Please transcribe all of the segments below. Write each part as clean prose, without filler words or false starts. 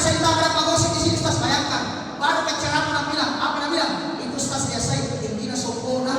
saya bilang ada pagosip di sini, Ustaz, bayangkan. Baru keceramah nak bilang, apa nak bilang? Itu Ustaz ya saya, tingginya sempurna.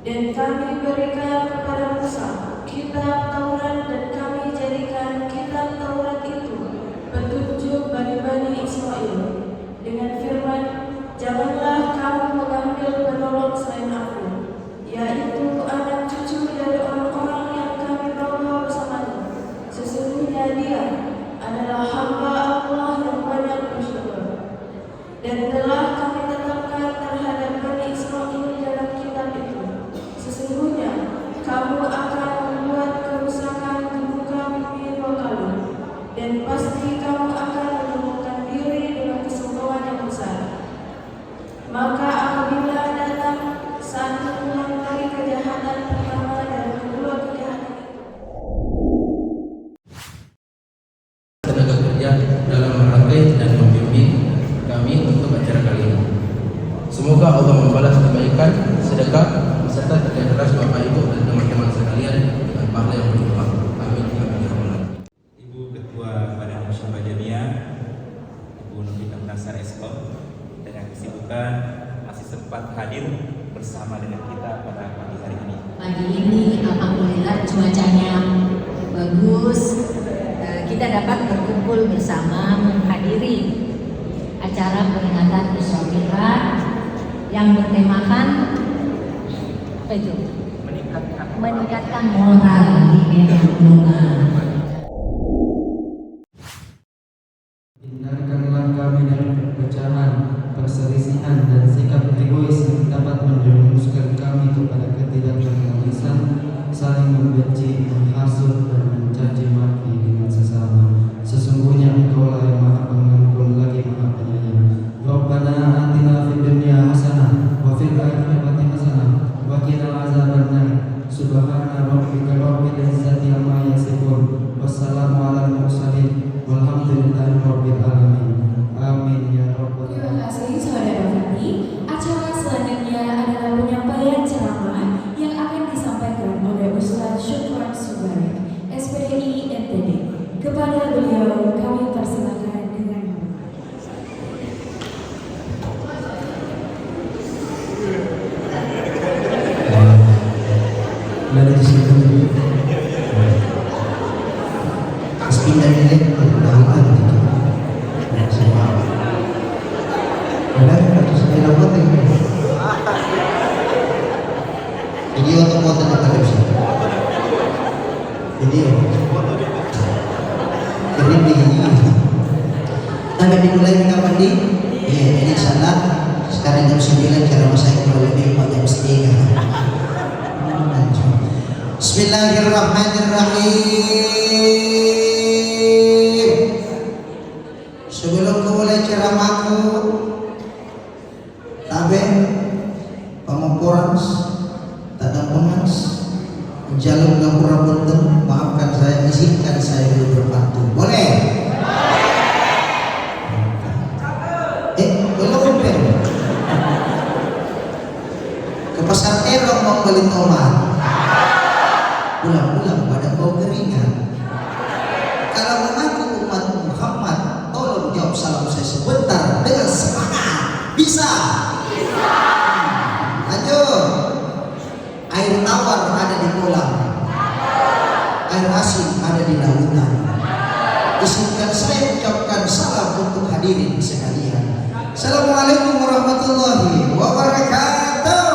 Dan kami berikan kepada Musa kitab Taurat, dan kami jadikan kitab Taurat itu petunjuk bagi Bani Israel dengan firman, janganlah kamu mengambil penolong selain aku, yaitu anak cucu dari orang-orang yang kami bawa bersamamu. Sesungguhnya dia adalah hamba Allah yang banyak bersyukur. Dan telah kami tetapkan terhadap Bani Israel dalam kitab itu, sesungguhnya kamu akan membuat kerusakan di muka bumi 2 kali, dan pasti kamu akan menemukan diri dengan kesombongan yang besar. Maka apabila datang saat pulang dari kejahatan pertama dan kedua kejahatan tenaga kerja dalam merangkai dan membimbing kami untuk acara kali ini. Semoga Allah membalas kebaikan, sedekah, serta kerja keras Bapak Ibu dan teman-teman sekalian dengan pahala yang berlimpah. Amin. Ibu Ketua Badan Musyawara Jamiah, Ibu Novita Nasar Eskom, dengan kesibukan masih sempat hadir bersama dengan kita pada pagi hari ini. Pagi ini alhamdulillah cuacanya bagus. Kita dapat berkumpul bersama menghadiri acara peringatan Isra Mi'raj yang bertemakan apa itu? Meningkatkan moral di medan gunung. Hindarkanlah kami dari perpecahan, perselisihan, dan sikap egois yang dapat menjerumuskan kami kepada ketidakharmonisan, saling membenci, menghasut, dan mencaci maki dengan sesama. Sesungguhnya Engkaulah yang Maha Pengampun lagi Maha Penyayang. Rabbana atina fid dunya hasanah wa fil akhirati hasanah wa qina azabannar. Subhana rabbika rabbil izzati amma yasifun pindah nilai dautan gitu. Ya saya ada satu sepeda motor video atau foto apa bisa video jadi begini sampai dimulai kapan di iya ini salah sekarang jam 9 cara saya kurang lebih 4 jam setengah. Bismillahirrahmanirrahim. Sebelum mulai ceramahku, tabe pamampuran, tadang pengas, jalur ngapura punten, maafkan saya, izinkan saya dulu berpantun. Boleh? Belum Ben. Ke pasar terong mau beli tomat. Pulang-pulang pada bau keringat. Kalau mengaku umat Muhammad, tolong jawab salam saya sebentar dengan semangat. Bisa? Bisa. Lanjut. Air tawar ada di kolam. Air asin ada di lautan. Izinkan saya ucapkan salam untuk hadirin sekalian. Assalamualaikum warahmatullahi wabarakatuh.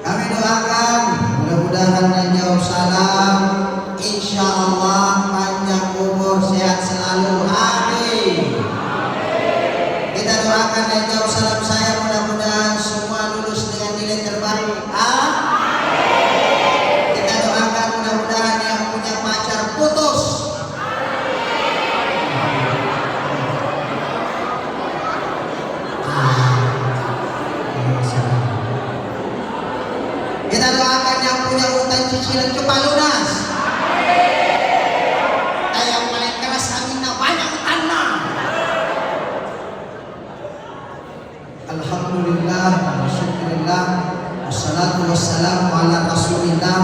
Kami doakan mudah-mudahan menjawab salam, insya Allah panjang umur sehat selalu, amin. Kita doakan dan jawab salam saya mudah-mudahan semua lulus dengan nilai terbaik, amin. Kita doakan mudah-mudahan yang punya pacar putus, kita doakan yang punya utang cicilan cepat lunas. Yang paling keras aminah banyak utangnya. Alhamdulillah, syukurillah, wassalatu wassalamu ala rasulillah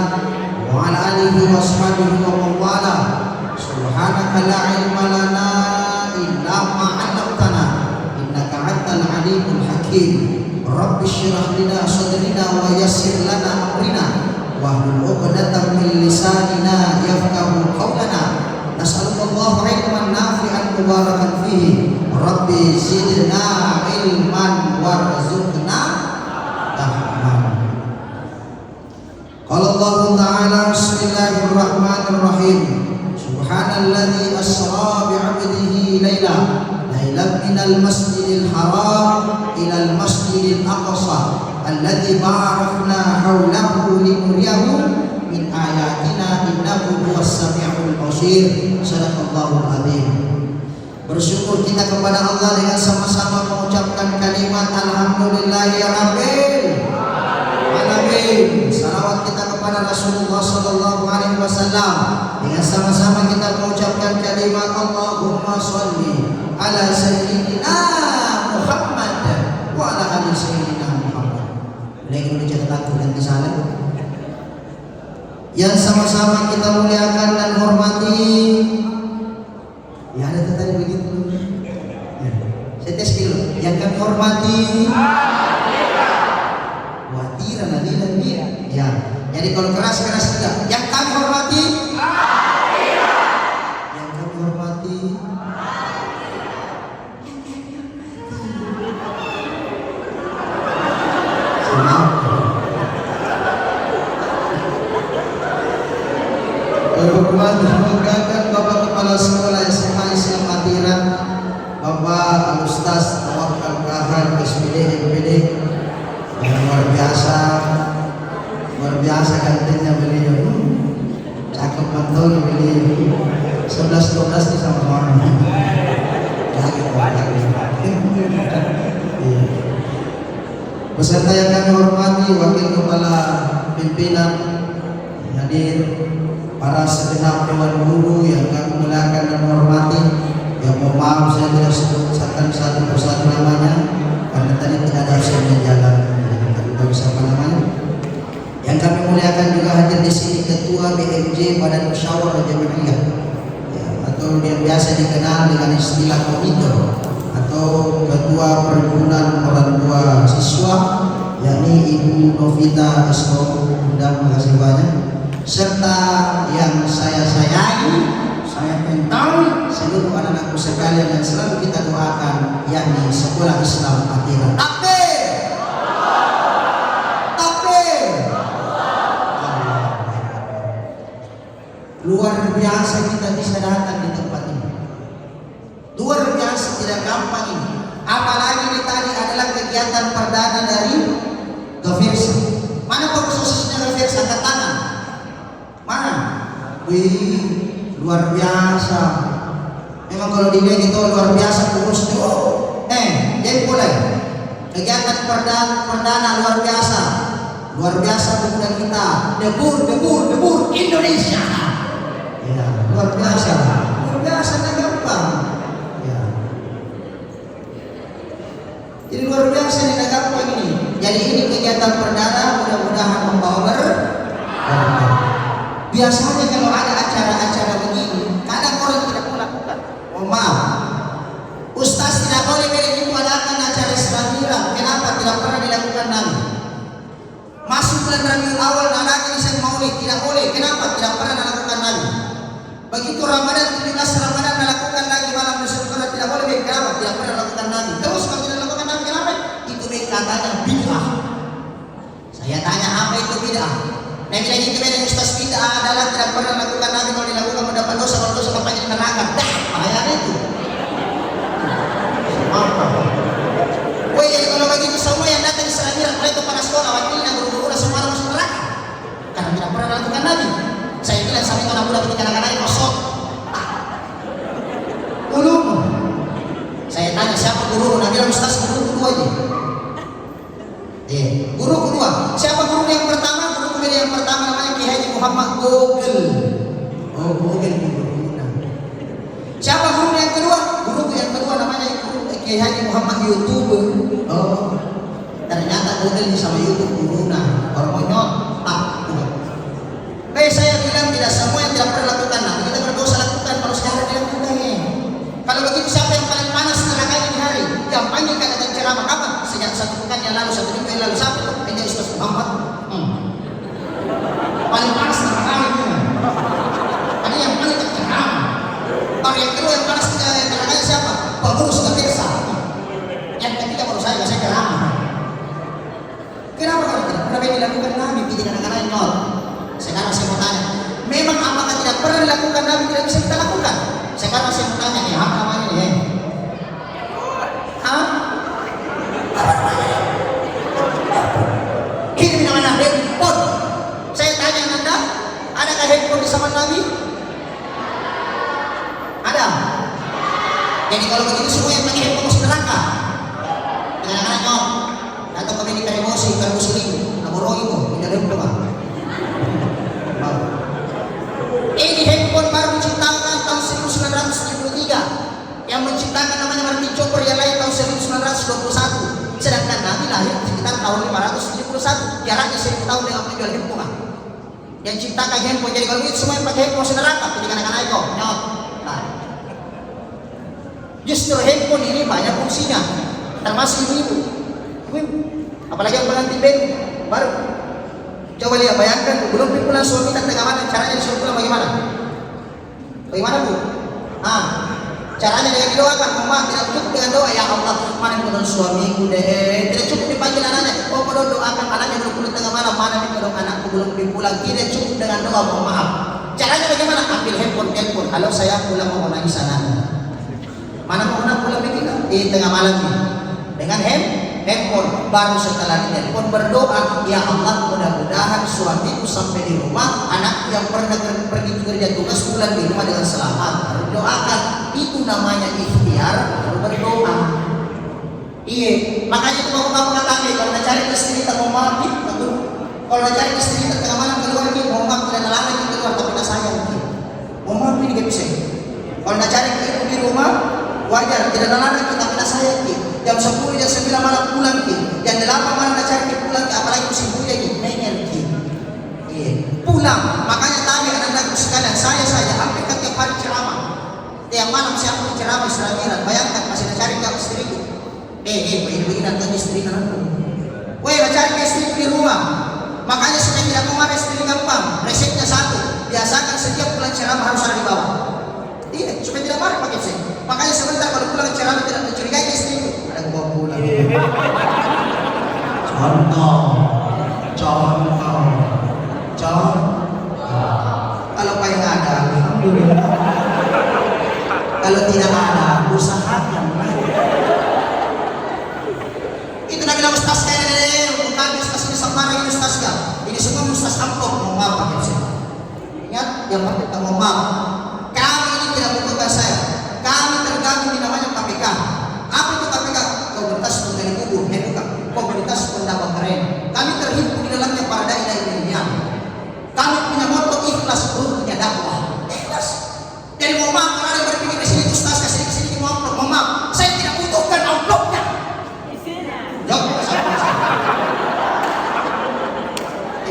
wa ala alihi wa sahbihi wa mawala. Subhanaka la ilma lana illa ma 'allamtana innaka antal alimul hakim. Rabbi syrah lana sadrina wa yassir lana amrina wahlul 'uqdatam min lisanina yafqahu qawlana. Nas'alukallahu ilman nafi'an mubarakan fihi. Rabbi zidna ilman warzuqna fahman. Qala Allah Ta'ala bismillahirrahmanirrahim. Subhanalladzi asra bi'abdihi layla minal masjidil haram ilal masjidil aqsa alladzi barakna haulahu linuriyahu min ayatina innahu huwas samiul basir. Sadaqallahul azim. Bersyukur kita kepada Allah dengan sama-sama mengucapkan kalimat alhamdulillahirabbil alamin. Salawat kita kepada Rasulullah sallallahu alaihi wasallam dengan sama-sama kita mengucapkan kalimat Allahumma shalli ala sayyidina Muhammad wa ala ali sayyidina Muhammad. Lagi mencatat aku dan salam yang sama-sama kita muliakan dan hormati. Ya ada tadi begitu. Ya. Saya tes dulu. Yang kami hormati. Watiran nadiran dia. Ya. Jadi kalau keras tidak. Yang kami hormati. Yang kami hormati. Semoga Bapak Kepala Sekolah SMA Islam Matiran, Bapak Al-Ustaz Tawakkal Kahar SPD MPD yang luar biasa gantengnya beliau, cakep betul beliau, 11-12 nih sama orang beserta yang kami hormati Wakil Kepala Pimpinan hadir, para segenap dewan guru yang kami muliakan dan menghormati. Yang mohon maaf saya tidak sebutkan satu persatu namanya karena tadi tidak ada usaha jalan, tidak bisa apa namanya. Yang kami muliakan juga hadir di sini Ketua BMJ Badan Musyawarah Jamaiyah, ya, atau yang biasa dikenal dengan istilah komite, atau Ketua Perhimpunan Orang Tua Siswa Novita Esko undang, makasih banyak. Serta yang saya sayangi, saya cintai seluruh anak-anakku sekalian dan selalu kita doakan, yakni Sekolah Islam Akhirat. Takbir! Takbir! Luar biasa kita bisa datang di tempat ini. Luar biasa, tidak gampang ini. Apalagi ini tadi adalah kegiatan perdana dari Gavirsa. Mana khususnya Gavirsa? Angkat tangan. Mana? Wih, luar biasa. Memang kalau dilihat itu luar biasa kurus tuh. Jadi boleh. Kegiatan perdana luar biasa. Luar biasa pemuda kita. Debur Indonesia. Ya, luar biasa. Luar biasa, tidak gampang. Ya. Jadi luar biasa, tidak gampang ini. Jadi ini kegiatan perdana, mudah-mudahan membawa berkah. Biasanya kalau ada acara-acara begini, kadang orang tidak mau lakukan. Oh maaf, Ustaz tidak boleh itu adakan acara Islamira. Kenapa? Tidak pernah dilakukan Nabi. Masuk bulan Rabiul Awal, anaknya bisa maulid, tidak boleh. Kenapa? Tidak pernah dilakukan Nabi. Begitu Ramadan, 17 Ramadan melakukan lagi malam Nusantara, tidak boleh. Kenapa? Tidak pernah dilakukan Nabi. Terus kalau tidak dilakukan Nabi, kenapa? Itu katanya bid'ah. Saya tanya, apa itu bid'ah? Nabi lagi kemudian Ustaz bid'ah adalah tidak pernah melakukan Nabi, kalau dilakukan mendapat dosa, kalau dosa bapaknya neraka. Bahaya itu. Woi, jadi kalau begitu semua yang datang di Islamira, mulai kepala sekolah, wakilnya, guru-guru, semua orang masuk neraka. Karena tidak pernah melakukan Nabi. Saya bilang sampai anak muda ketika anak-anak kosong. Guru. Saya tanya siapa guru? Nabi bilang Ustaz guru kedua aja. Guru kedua. Siapa guru yang pertama? Guru yang pertama namanya Kiai Haji Muhammad Google. Oh, Google guru. Siapa guru yang kedua? Guru yang kedua namanya Kiai Haji Muhammad YouTube. Oh, ternyata Google sama YouTube guru. Orang monyet. Saya bilang tidak semua yang tidak pernah lakukan. Kita berdosa lakukan. Kalau sekarang dilakukan. Kalau begitu siapa yang paling panas terakanya di hari? Yang panjang kan ada ceramah kapan? Sejak 1 pekan yang lalu, 1 minggu yang lalu. Siapa itu? Ini Ustaz Muhammad. Paling panas terakanya itu. Ini yang paling ceramah. Orang yang kedua yang panas terakanya siapa? Pak Guru sudah biasa. Yang ketiga baru saya ceramah. Kenapa kalau tidak pernah dilakukan Nabi? Tidak anak-anak not. Sekarang saya mau tanya, memang apakah tidak pernah dilakukan Nabi tidak bisa kita lakukan? Sekarang saya mau tanya nih, apa namanya nih? Apa namanya? Ini namanya handphone. Saya tanya Anda, adakah handphone di zaman Nabi? Ada. Jadi kalau begitu semua yang pakai handphone masuk neraka. Jangan-jangan nyok. Atau kami dikasih emosi, kalau muslim, aborong itu, tidak ada hubungan. Ini handphone baru diciptakan tahun 1973. Yang menciptakan namanya Martin Chopper yang lahir tahun 1921. Sedangkan Nabi lahir sekitar tahun 571. Jaraknya 1000 tahun dengan penjual handphone. Yang ciptakan handphone, jadi kalau itu semua yang pakai handphone masuk neraka. Jadi anak-anak itu nyot. Nah, justru handphone ini banyak fungsinya, termasuk ibu-ibu. Apalagi yang pengantin baru. Coba lihat, bayangkan belum pulang suami dan tengah mana, caranya disuruh pulang bagaimana? Bagaimana Bu? Caranya dengan didoakan. Mama tidak cukup dengan doa, ya Allah mana pulang suamiku deh. Tidak cukup dipanggil anaknya. Oh perlu doakan anaknya belum pulang tengah malam. Mana pulang anakku belum pulang. Tidak cukup dengan doa, mohon maaf. Caranya bagaimana? Ambil handphone. Kalau saya pulang mau nangis anaknya. Mana mau pulang begitu? Di tengah malam ini. Dengan handphone, baru setelah di handphone berdoa, ya Allah mudah-mudahan suamiku sampai di rumah, anak yang pernah pergi kerja tugas pulang di rumah dengan selamat. Baru doakan, itu namanya ikhtiar, baru berdoa. Iya, makanya itu mau mengatakan kalau nak cari istri tak mau mati, kalau nak cari istri tak tengah malam keluar lagi, mau maaf tidak lama kita keluar tapi tak sayang lagi. Mau maaf ini gak bisa. Kalau nak cari ibu di rumah, wajar tidak lama kita tidak sayang lagi. Jam 10, jam 9 malam pulang ki. Yang 8 malam nak cari pulang ki, apalagi musim hujan ki, mengen ki. Pulang. Makanya tadi anak-anakku sekalian, saya hampir tiap hari ceramah. Tiap malam saya pun ceramah Islamira. Bayangkan masih nak cari ke istriku. Begini nanti istri anakku. Nak cari ke istriku di rumah. Makanya supaya tidak kemarin sendiri gampang. Resepnya satu, biasakan setiap pulang ceramah harus ada di bawah. Iya, supaya tidak marah pakai resep. Makanya sebentar kalau pulang ceramah tidak mencurigai istri itu. Ada gua pulang. Contoh. Kalau paling ada, alhamdulillah. Kalau tidak ada, usahakan. Itu nak bilang ustaz kayak bukan ustaz ini sama ini ustaz kan. Ini semua ustaz amplop, mohon maaf pakai resep. Ingat, yang penting tak mohon maaf. Kami ini tidak membutuhkan saya. Kami tergabung di namanya KPK. Apa itu KPK? Komunitas Penggali Kubur, bukan. Komunitas Pendapat Keren. Kami terhimpun di dalamnya para dai-dai milenial. Kami punya moto ikhlas, punya dakwah. Ikhlas. Jadi mohon maaf kalau ada yang berpikir di sini ustaz kasih ke sini mau amplop. Mohon maaf, saya tidak butuhkan amplopnya. Jawab ke saya.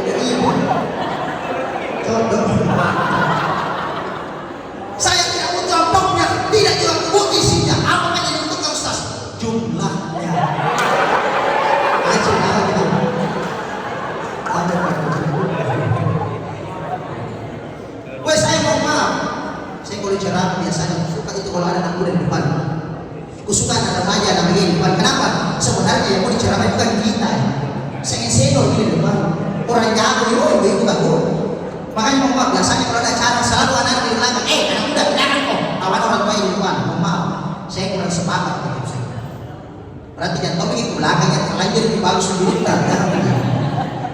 Ibu. Contoh. Saya tidak butuh amplopnya, tidak juga butuh isinya. Apa yang dibutuhkan ustaz? Jumlahnya. Aja gitu. Ada Woi saya mau maaf. Saya kalau ceramah biasanya suka itu kalau ada anak muda di depan. Aku suka ada remaja ada begini. Kenapa? Sebenarnya yang mau diceramah bukan kita. Saya senior di depan. Orang jago itu bagus. Makanya mau maaf biasanya kalau ada acara selalu anak di belakang. Anak muda belakang kok. Awan orang tua di depan. Mau maaf. Saya kurang sepakat dengan saya. Berarti jangan tahu begitu belakangnya terlanjur di bagus sendiri.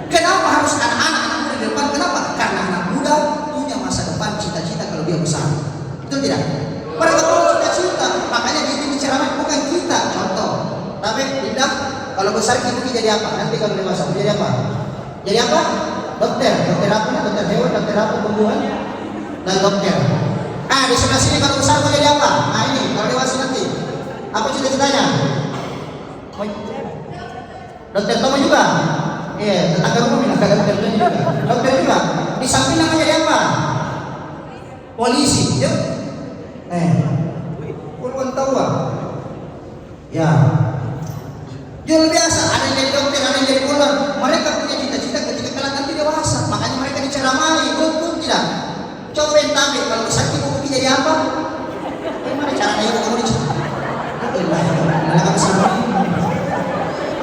Kenapa harus anak-anak muda di depan? Kenapa? Karena anak muda punya masa depan cita-cita kalau dia besar. Betul tidak? Mereka punya cita-cita. Makanya dia bicara bukan kita. Contoh. Tapi tidak. Kalau besar kita jadi apa? Nanti kalau dewasa jadi apa? Jadi apa? Dokter. Dokter apa? Dokter hewan. Dokter apa? Pembunuhan. Dan dokter. Di sebelah sini kalau besar mau jadi apa? Ini kalau dewasa nanti. Apa cita-citanya? Dokter Tomo juga. Iya, tetangga rumah bilang kagak dokter juga. Dokter juga. Di samping namanya jadi apa? Polisi, ya? Puluhan tahun. Ya. Jual biasa, ada yang jadi dokter, ada yang jadi polisi. Mereka punya cita-cita ketika kelak nanti dewasa. Makanya mereka diceramai, betul tidak? Coba yang tampil, kalau besar kita mau jadi apa? Gimana caranya itu kamu diceramai? Mereka bisa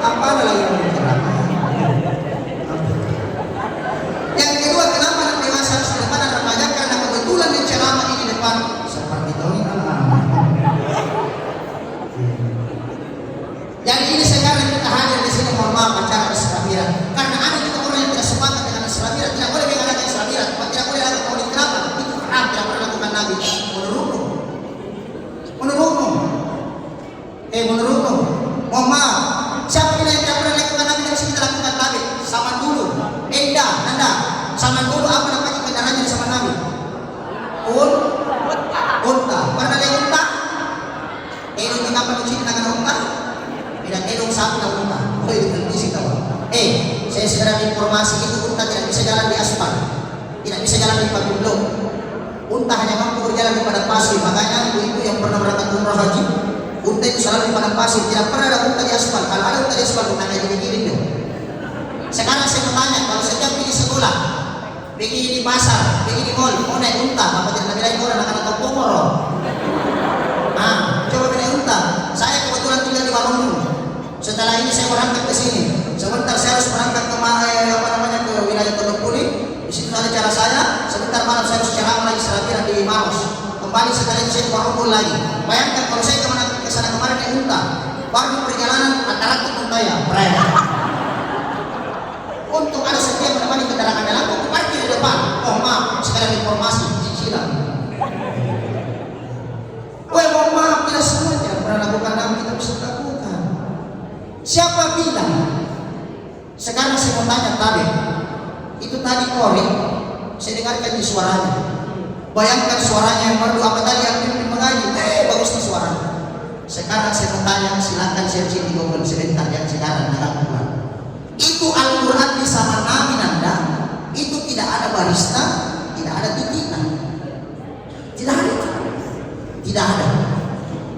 apa lagi yang diceramai? Yang kedua, kenapa anak dewasa harus di depan anak remaja? Karena kebetulan di ceramah ini depan seperti tahun ini anak-anak. Jadi ini sekarang kita hadir di sini mohon maaf acara Islamiyah. Karena ada juga orang yang tidak sepakat dengan Islamiyah, tidak boleh mengadakan Islamiyah, tidak boleh ada maulid. Kenapa? Itu haram, tidak boleh lakukan Nabi. Menurut hukum. Mohon maaf. Siapa yang tidak boleh lakukan Nabi dari sini kita lakukan Nabi? Sama dulu. Anda. Sama dulu apa namanya kendaraan jadi sama Nabi? Unta. Pernah lihat unta? Edung di kapal uci dengan unta? Tidak edung sapi dan unta. Oh itu berbisik tahu. Saya segera informasi itu unta tidak bisa jalan di aspal, tidak bisa jalan di paving blok. Unta hanya mampu berjalan di padang pasir. Makanya ibu yang pernah berangkat umrah haji, unta itu selalu di padang pasir. Tidak pernah ada unta di aspal. Kalau ada unta di aspal, unta kayak gini-gini tuh. Sekarang saya bertanya, kalau setiap pergi sekolah, pergi di pasar, pergi di mall, mau naik unta, apa tidak naik orang anak-anak atau pomoro? Coba naik unta. Saya kebetulan tinggal di Balondu. Setelah ini saya berangkat ke sini. Sebentar saya harus berangkat ke ke wilayah Teluk Puli. Di situ ada cara saya. Sebentar malam saya harus ceramah lagi Islamiyah di Maros. Kembali setelah itu saya ke Balondu lagi. Bayangkan kalau saya ke sana kemarin naik unta, baru perjalanan antara unta ya, Untuk ada setiap menemani kendaraan dalam, aku parkir di depan. Oh maaf, sekalian informasi, cicilan. Mohon maaf, tidak semua tidak pernah lakukan Nabi, kita bisa lakukan. Siapa bilang? Sekarang saya mau tanya tadi. Itu tadi korek, saya dengarkan di suaranya. Bayangkan suaranya yang merdu apa tadi yang pimpin mengaji. Bagusnya suaranya. Sekarang saya mau tanya, silakan searching di Google sebentar yang sekarang dilakukan. Itu Al-Quran di zaman Nabi Nanda. Itu tidak ada barista, tidak ada titipan. Tidak ada.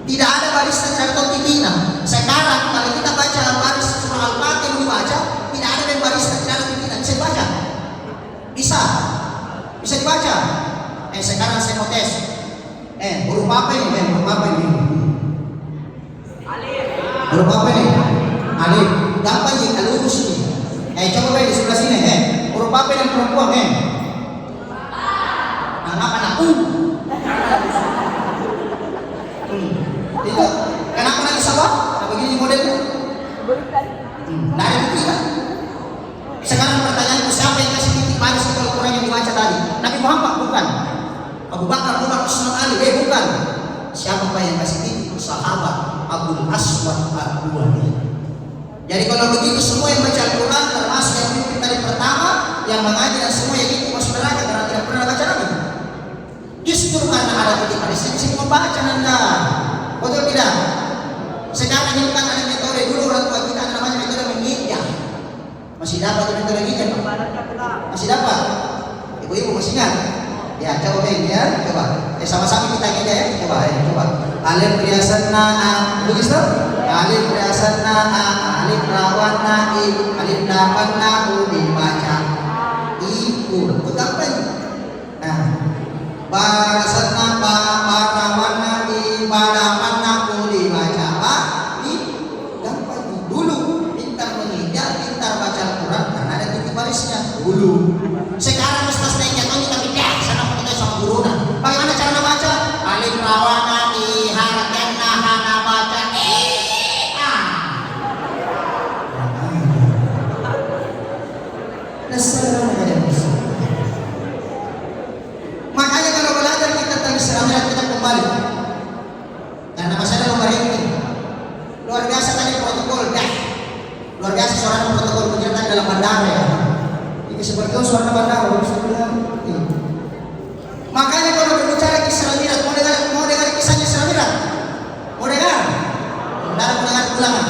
Tidak ada barista, tidak ada titipan. Sekarang kalau kita baca baris surah Al-Fatihah dibaca, tidak ada barista, tidak ada titipan. Saya baca. Bisa? Bisa dibaca? Sekarang saya mau tes. Huruf apa ini? Huruf apa ini? Huruf apa ini? Alif. Gampang sih, lurus ini. Coba di sebelah sini. Huruf apa yang perempuan? Apa nak? Itu kenapa lagi sabar? Nah, begini modelnya. Nah, ada bukti kan? Sekarang pertanyaanku, siapa yang kasih titik manis itu Al-Quran yang dibaca tadi? Nabi Muhammad bukan? Abu Bakar, Umar, Utsman, Ali, bukan? Siapa yang kasih titik? Sahabat Abdul Aswad Ad-Duali. Jadi kalau begitu semua yang baca Al-Quran termasuk yang pimpin tadi pertama, yang mengaji dan semua yang itu masuk neraka karena tidak pernah baca lagi. Justru karena ada titik manis yang bisa membaca Nanda. Betul tidak? Sekarang ini kan ada metode dulu orang tua kita namanya metode menginjak. Masih dapat metode menginjak? Masih dapat? Ibu-ibu masih ingat? Ya coba ya, coba. Sama-sama kita ingat ya, coba. Alif riasan na, begitu? Alif riasan na, alif rawan na, alif dapat na, dibaca. Ibu, betul apa ini? Nah, barasan na, barawan na, barawan na, dibaca. Gampang dulu. Pintar menginjak, pintar baca Al-Quran karena ada titik barisnya dulu. Sekarang Ustaz naiknya tahu kita pindah sana kita sama guru. Bagaimana cara baca? Alif rawana iharkan hana baca Makanya kalau belajar kita tentang Islam kita kembali. Karena masalah nomor ini luar biasa tadi protokol luar biasa suara protokol kegiatan dalam bandara ya. Ini seperti itu suara bandara Makanya kalau berbicara kisah Mi'raj, mau dengar kisahnya Isra Mi'raj? Mau dengar? Tidak ada pendengar ulangan.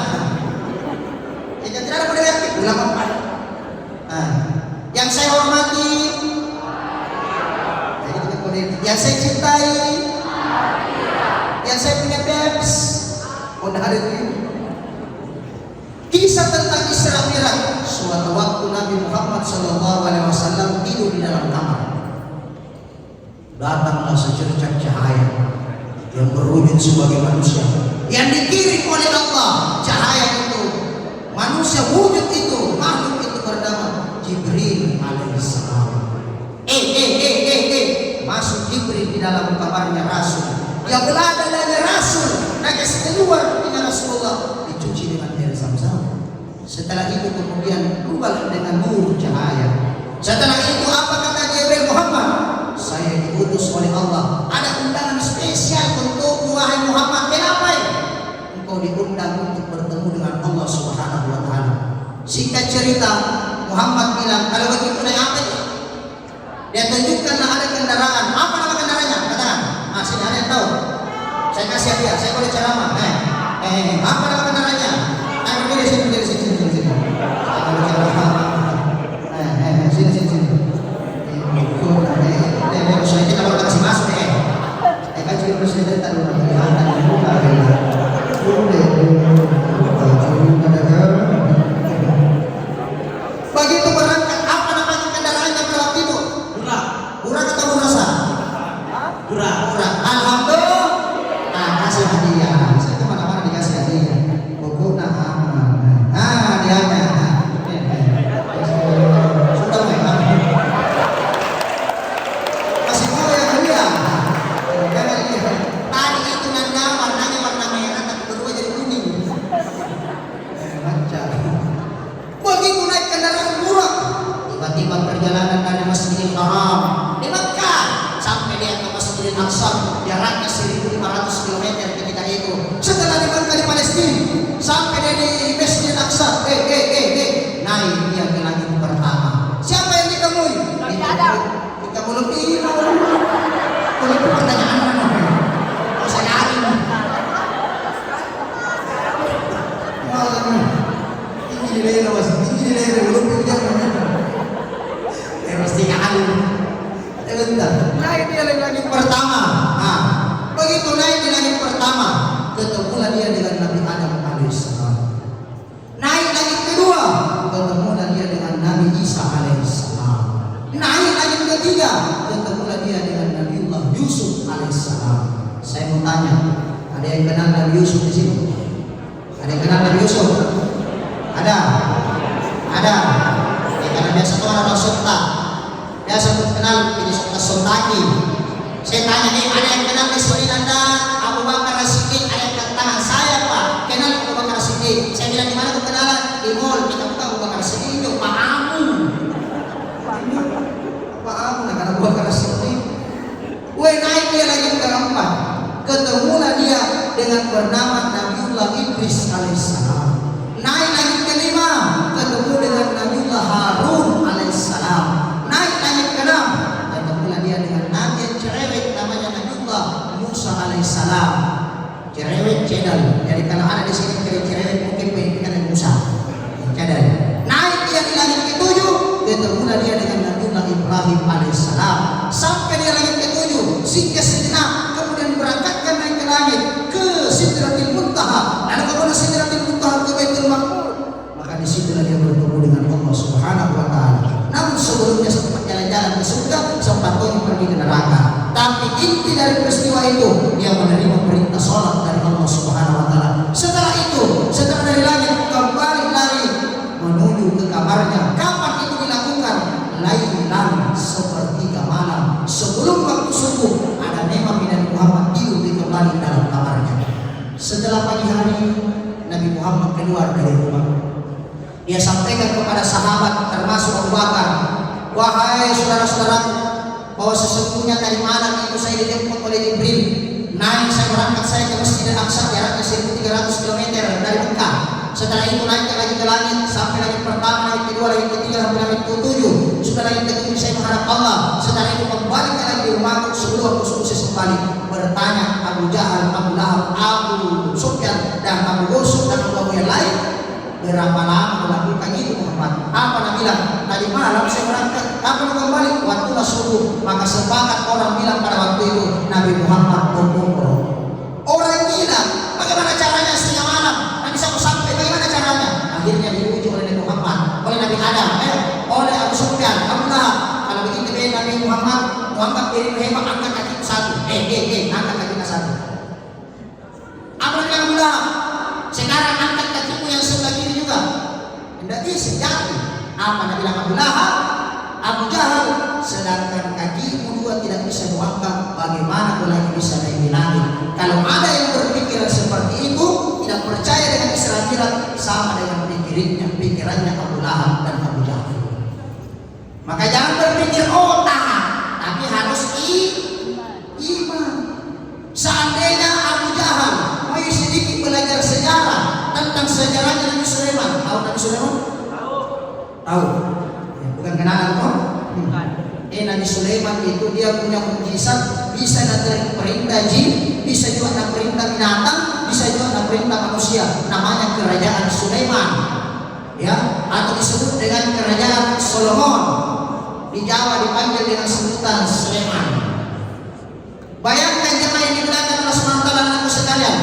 Jika tidak ada pendengar ulangan. Yang saya hormati, yang saya cintai, yang saya punya tips, udah ada ini. Kisah tentang Isra Mi'raj. Suatu waktu Nabi Muhammad SAW tidur di dalam kamar. Datanglah secercah cahaya yang berwujud sebagai manusia yang dikirim oleh Allah. Cahaya itu, manusia wujud itu, makhluk itu bernama Jibril alaihissalam. Masuk Jibril di dalam kamarnya Rasul. Dia berada dari Rasul. Naga keluar dengan Rasulullah dicuci dengan air Zam-Zam. Setelah itu kemudian keluar dengan nur cahaya. Setelah itu apa kata Jibril? Muhammad, saya diutus oleh Allah. Ada undangan spesial untuk wahai Muhammad. Kenapa ya? Engkau diundang untuk bertemu dengan Allah Subhanahu wa Ta'ala. Singkat cerita, Muhammad bilang, kalau begitu naik apa itu? Dia tunjukkanlah ada kendaraan. Apa nama kendaraannya? Katakan. Sini ada yang tahu. Saya kasih hadiah. Saya boleh ceramah. Apa nama kendaraannya? Ayo berdiri sini. Kita baru kasih masuk kan juga presiden tak dulu begitu berangkat. Apa namanya kendaraannya pada waktu itu? Burak atau burasa? Burak. Alhamdulillah. Kasih hadiah. Saya kemana-mana dikasih hadiah. Pokoknya aman. Hadiahnya. Perjalanan dari Masjidil Haram di Makkah sampai dia ke Masjidil Aqsa, jaraknya 1.500 km ketika itu. Setelah di Makkah di Palestina sampai dia di Masjidil Aqsa, naik dia ke langit pertama. Siapa yang ditemui? Kita belum pertanyaan mana? Saya hari ini dia belum naik dia langit pertama. Begitu naik di langit pertama, ketemulah dia dengan Nabi Adam alaihissalam. Naik langit kedua, ketemulah dia dengan Nabi Isa alaihissalam. Naik ketiga, ketemulah dia dengan Nabiullah Yusuf alaihissalam. Saya mau tanya, ada yang kenal Nabi Yusuf di sini? Ada yang kenal Nabi Yusuf? Ada? Ada? Ya, karena biasa tuh orang sonta. Biasa kenal ini sontaki. Saya tanya nih, ada yang kenal di sini Anda Abu Bakar As-Siddiq? Ada yang kata saya Pak, kenal Abu Bakar As-Siddiq. Saya bilang di mana tuh kenalan? Di mall. Kita bukan Abu Bakar As-Siddiq itu Pak Amu. Pak Amu nah karena Abu Bakar As-Siddiq. Naik dia lagi ke keempat. Ketemulah dia dengan bernama Nabiullah Idris alaihissalam. Naik lagi kelima, ketemu dengan Nabiullah Harun alaihissalam. Naik lagi keenam, ketemulah dia dengan Nabi yang cerewet namanya Nabiullah Musa alaihissalam. Cerewet cedal. Jadi kalau ada di sini cerewet mungkin pendidikan Musa. Cedal. Naik dia di langit ketujuh, ketemulah dia dengan Nabiullah Ibrahim alaihissalam. Sampai dia langit ketujuh, singgah sejenak, kemudian berangkatkan naik ke langit ke Sidratil Muntaha. Lalu kemudian Sidratil Muntaha ke Baitul Maqmur. Maka di situlah dia bertemu dengan Allah Subhanahu wa taala. Namun sebelumnya sempat jalan-jalan ke surga, sempat pergi ke neraka. Tapi inti dari peristiwa itu, dia menerima perintah sholat dari Allah Subhanahu wa taala. Setelah itu, setelah dari langit kembali lari menuju ke kamarnya. Kapan itu dilakukan? Lailan, sepertiga malam. Sebelum waktu subuh, ada Nabi Muhammad tidur kembali dalam kamarnya. Setelah pagi hari, Nabi Muhammad keluar dari rumah. Dia sampaikan kepada sahabat termasuk Abu Bakar, wahai saudara-saudaraku, bahwa sesungguhnya tadi malam itu saya dijemput oleh Jibril. Naik saya berangkat saya ke Masjidil Aqsa, jaraknya 1300 km dari Mekah. Setelah itu naik lagi ke langit, sampai langit pertama, langit kedua, langit ketiga, sampai langit ke-7. Sudah langit ke-7 saya menghadap Allah. Setelah itu kembali ke lagi di rumahku sebelum waktu subuh saya kembali bertanya Abu Jahal, Abu Lahab, Abu Sufyan dan Abu Yusuf dan Abu yang lain, berapa lama melakukan itu Muhammad? Apa Nabi bilang? Tadi malam saya berangkat, kapan kembali? Waktu subuh. Maka sepakat orang bilang pada waktu itu Nabi Muhammad berkumpul. Orang gila, bagaimana caranya setengah malam? Nanti saya sampai bagaimana caranya? Akhirnya diuji oleh Nabi Muhammad, oleh Nabi Adam, oleh Abu Sufyan, Abu Lahab. Kalau begitu Nabi Muhammad diri hebat, angkat kaki satu. Angkat kaki satu. Apa yang Abu Lahab? Sekarang angkat kakimu yang sebelah kiri juga. Tidak bisa jatuh. Apa Nabi bilang Abu Lahab? Abu Jahal, sedangkan kakimu dua tidak bisa diangkat, bagaimana kau lagi bisa naik di langit? Kalau ada yang berpikiran seperti itu, tidak percaya dengan Isra Mi'raj, sama dengan pikirannya Abu Lahab dan Abu Jahal. Maka jangan berpikir tahan, tapi harus iman. Seandainya Abu Jahal mau sedikit belajar sejarah tentang sejarahnya Nabi Sulaiman, tahu Nabi Sulaiman? Tahu? Bukan kenalan toh? Nabi Sulaiman itu dia punya mukjizat, bisa nak perintah jin, bisa juga nak perintah binatang, bisa juga nak perintah manusia. Namanya kerajaan Sulaiman, ya, atau disebut dengan kerajaan Solomon. Di Jawa dipanggil dengan sebutan Sulaiman. Bayangkan jemaah yang dimuliakan Allah Subhanahu wa taala anak sekalian.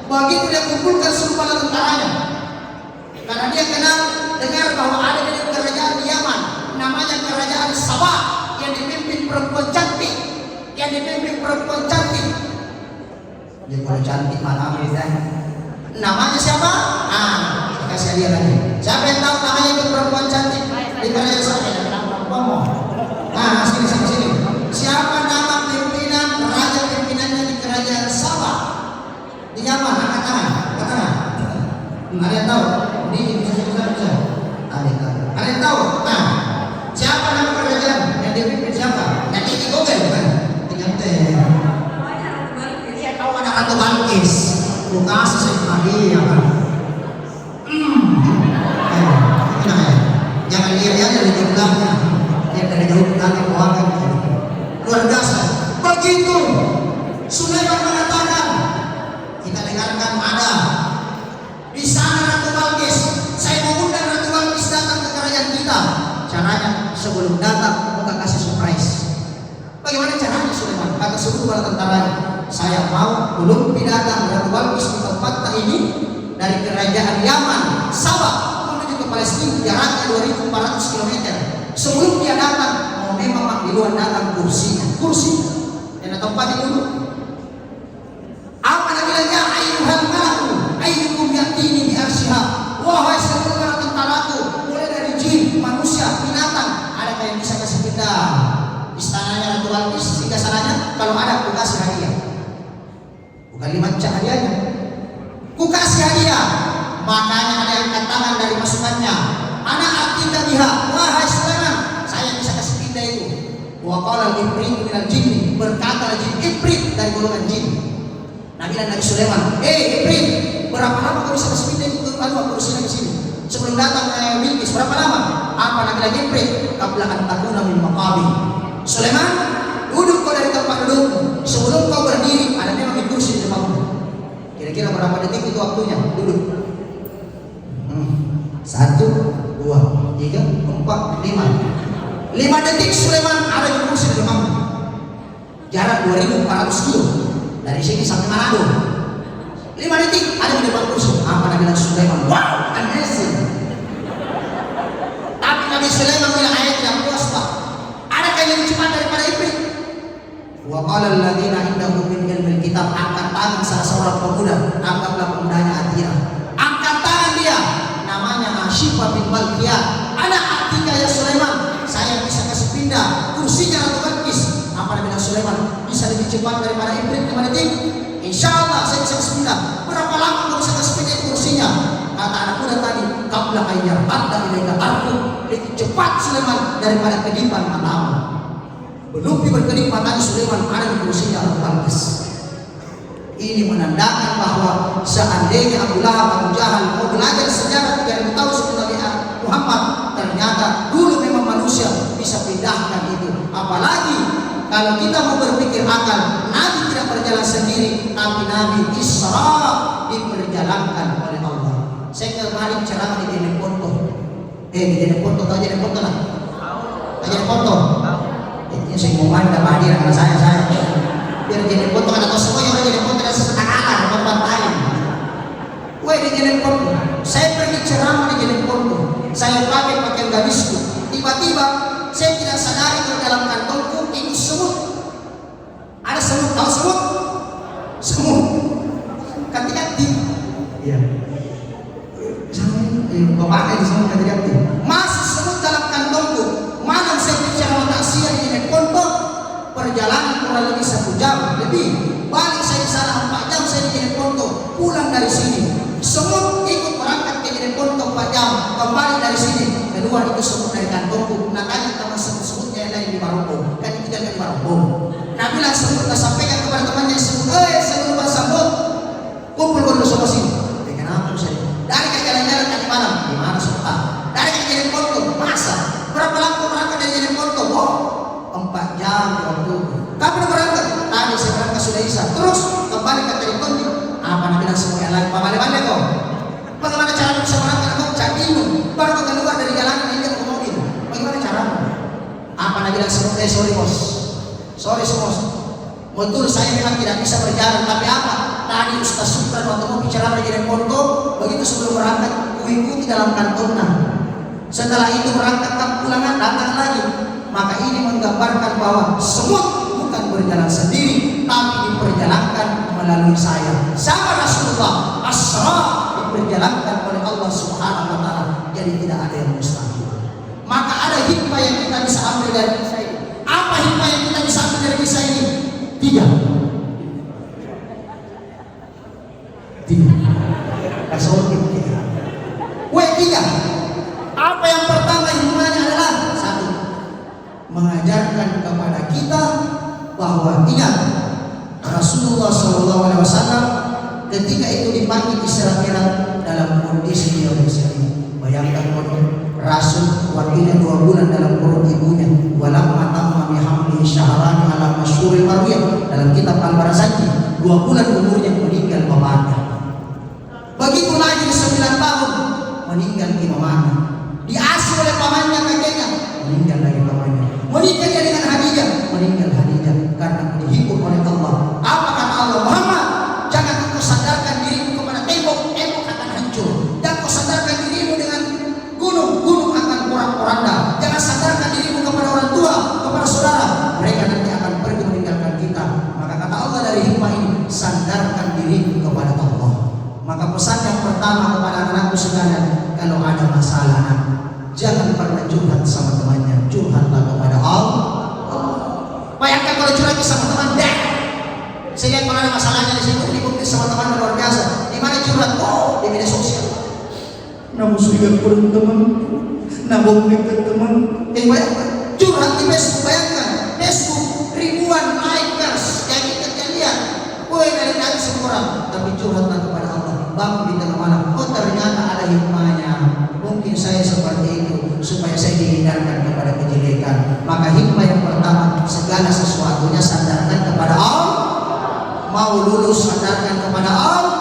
Begitu dia kumpulkan seluruh bala tentaranya. Karena dia dengar bahwa ada di kerajaan di Yaman, namanya kerajaan Sabah, yang dipimpin perempuan cantik. Dia kalau cantik malah namanya siapa? Kasih dia lagi. Siapa yang tahu namanya itu perempuan cantik di kerajaan Sabah? Sini. Siapa nama raja pimpinannya di kerajaan Sabah di Yaman? Angkat tangan. Ada yang tahu? Bisa. Ada yang tahu? Siapa nama kerajaan yang dipimpin siapa? Nanti di Google kan? Tinggal dia tahu ada Ratu Balkis. Lukas Sefadi ya kan? Jangan lihat dari jumlahnya. Dia dari jauh dari keuangan. Luar biasa. Begitu Sulaiman mengatakan, kita dengarkan ada di sana Ratu Balkis. Saya mau undang Ratu Balkis datang ke kerajaan kita. Caranya sebelum datang kita kasih surprise. Bagaimana caranya Sulaiman? Kata seluruh bala tentaranya, saya mau belum datang Ratu Balkis di tempat ini dari kerajaan Yaman Sabah menuju ke Palestina jaraknya 2400 km. Sebelum dia datang mau memang di luar datang kursi dan tempatnya dulu. Apa Nabi bilang, ya ayyuhal malaku ayyukum yatini bi arsyiha, wahai seluruh tentaraku, mulai dari jin, manusia, binatang, ada yang bisa kasih kita istananya Ratu Balqis sehingga sananya kalau ada aku kasih hadiah, bukan 5 cak hadiahnya, ku kasih hadiah. Makanya ada yang angkat tangan dari masukannya, anak atika biha, wahai Sulaiman, saya bisa kasih kita itu. Wa qala al-ifrit minal jin, berkata jin ifrit dari golongan jin. Nabi dan Nabi Sulaiman, ifrit, berapa lama kau bisa kasih kita itu? Lalu aku urusin di sini. Sebelum datang Bilqis, berapa lama? Apa Nabi lagi ifrit? Qabla an takuna min maqami. Sulaiman, duduk kau dari tempat duduk. Sebelum kau berdiri, ada memang kursi di depanmu. Kira-kira berapa detik itu waktunya? Duduk. 1, 2, 3, 4, 5. 5 detik Sulaiman ada di kursi di depanmu. Jarak 2.400 kilo dari sini sampai Manado. 5 detik ada di depan kursi. Apa Nabi Sulaiman? Wow, amazing. Tapi Nabi Sulaiman bilang ayat yang puas Pak. Adakah yang lebih cepat daripada Ifrit? Wa qala alladziina indahum min ilmil kitab, angkat tangan salah seorang pemuda, anggaplah pemudanya Atira. Angkat tangan dia, namanya Ashifa bin Balqiyah. Anak Atika ya Sulaiman, saya bisa kasih pindah kursinya Ratu Balqis. Apa Nabi Sulaiman? Bisa lebih cepat daripada Ifrit 5 detik? Insyaallah saya bisa kasih pindah. Berapa lama kau bisa kasih pindah kursinya? Kata anak muda tadi, qabla ayyar adda ilaika tarfu, lebih cepat Sulaiman daripada kedipan matamu. Belum berkedip matanya Sulaiman ada di kursinya Ratu Balqis. Ini menandakan bahwa seandainya Abu Lahab, Abu Jahal mau belajar sejarah 3000 tahun sebelum Nabi Muhammad, ternyata dulu memang manusia bisa pindahkan itu. Apalagi kalau kita mau berpikir akal, Nabi tidak berjalan sendiri, tapi Nabi Isra diperjalankan oleh Allah. Saya kemarin ceramah di Jeneponto. Di Jeneponto, tahu Jeneponto lah? Tahu Jeneponto? Ini saya mau main dan hadir karena saya biar Jeneponto kan atau semuanya orang Jeneponto dan sesetengah membantai. Di Jeneponto, saya pergi ceramah di Jeneponto, saya pakai pakaian garisku. Tiba-tiba saya tidak sadari kalau dalam kantongku itu semut. Ada semut, tahu semut? Semut. Ganti-ganti. Iya. Bapaknya di semut ganti-ganti. Masih semut dalam kantongku. Malam saya bicara taksiah di Jeneponto, perjalanan kurang lebih 1 jam lebih. Balik saya di sana 4 jam saya di Jeneponto. Pulang dari sini, semut ikut berangkat ke Jeneponto 4 jam. Kembali dari sini, keluar itu semut dari kantongku. Nakanya teman semut-semutnya yang lain di Maroko. Kan itu jaga di Maroko. Nabi langsung sampaikan kepada temannya semut, sebelum bersambut, kumpul bersama sini. Kenapa saya? Dari ke jalan-jalan tadi malam, di mana semua? Dari ke Jeneponto, masa? Berapa lama berangkat dari Jeneponto? 4 jam waktu. Kapan berangkat? Tadi saya berangkat sudah Isya. Terus kembali ke Jeneponto. Apa Nabi langsung yang lain? Balik-balik kok. Bagaimana cara bisa berangkat? Kau cak bingung. Baru kau keluar dari jalanan ini ke mobil. Bagaimana caramu? Apa Nabi langsung? Sorry bos. Sorry bos. Betul saya memang tidak bisa berjalan. Tapi apa? Tadi Ustaz Sultan waktu mau bicara di Jeneponto, begitu sebelum berangkat, kuikuti dalam kantongnya. Setelah itu berangkat pulangan datang lagi. Maka ini menggambarkan bahwa semut bukan berjalan sendiri, tapi diperjalankan melalui saya. Sama Rasulullah, Asra diperjalankan oleh Allah Subhanahu wa Ta'ala. Jadi tidak ada yang mustahil. Maka ada hikmah yang kita bisa ambil dari kisah ini. Apa hikmah yang kita bisa ambil dari kisah ini? 3. Rasul 3. Apa yang pertama hikmahnya adalah 1. Mengajarkan kepada kita bahwa ingat Rasulullah SAW ketika itu dipanggil Israel dalam kondisi yang berseri. Bayangkan Rasul wakilnya 2 bulan dalam perut ibunya. Walamma tamma bihamli syahrani ala masyhuril marwiyah, dalam kitab Al-Barzanji 2 bulan umurnya meninggal bapaknya. Begitu lagi 9 tahun meninggal imamnya. Diasuh oleh pamannya kakeknya, meninggal lagi pamannya. Menikah dia dengan Khadijah, meninggal Khadijah karena dihimpun oleh Allah. Apa kata Allah? Muhammad, jangan engkau sadarkan dirimu kepada tembok, tembok akan hancur. Dan kau sadarkan dirimu dengan gunung, gunung akan porak-poranda. Jangan sadarkan dirimu kepada orang tua, kepada sekalian, kalau ada masalah, jangan pernah curhat sama temannya, curhatlah kepada Allah. Bayangkan kalau curhat sama teman, saya lihat kalau ada masalahnya di situ, diikuti sama teman luar biasa. Di mana curhat? Oh, di media sosial. Namun sudah kurang teman, namun dekat teman. Bayangkan, curhat di Facebook, bayangkan Facebook ribuan likers, yang kita lihat, dari semua orang, tapi curhatlah kepada Allah. Bang di tengah malam, oh ternyata ada hikmahnya. Mungkin saya seperti itu supaya saya dihindarkan kepada kejelekan. Maka hikmah yang pertama, segala sesuatunya sandarkan kepada Allah. Mau lulus sandarkan kepada Allah.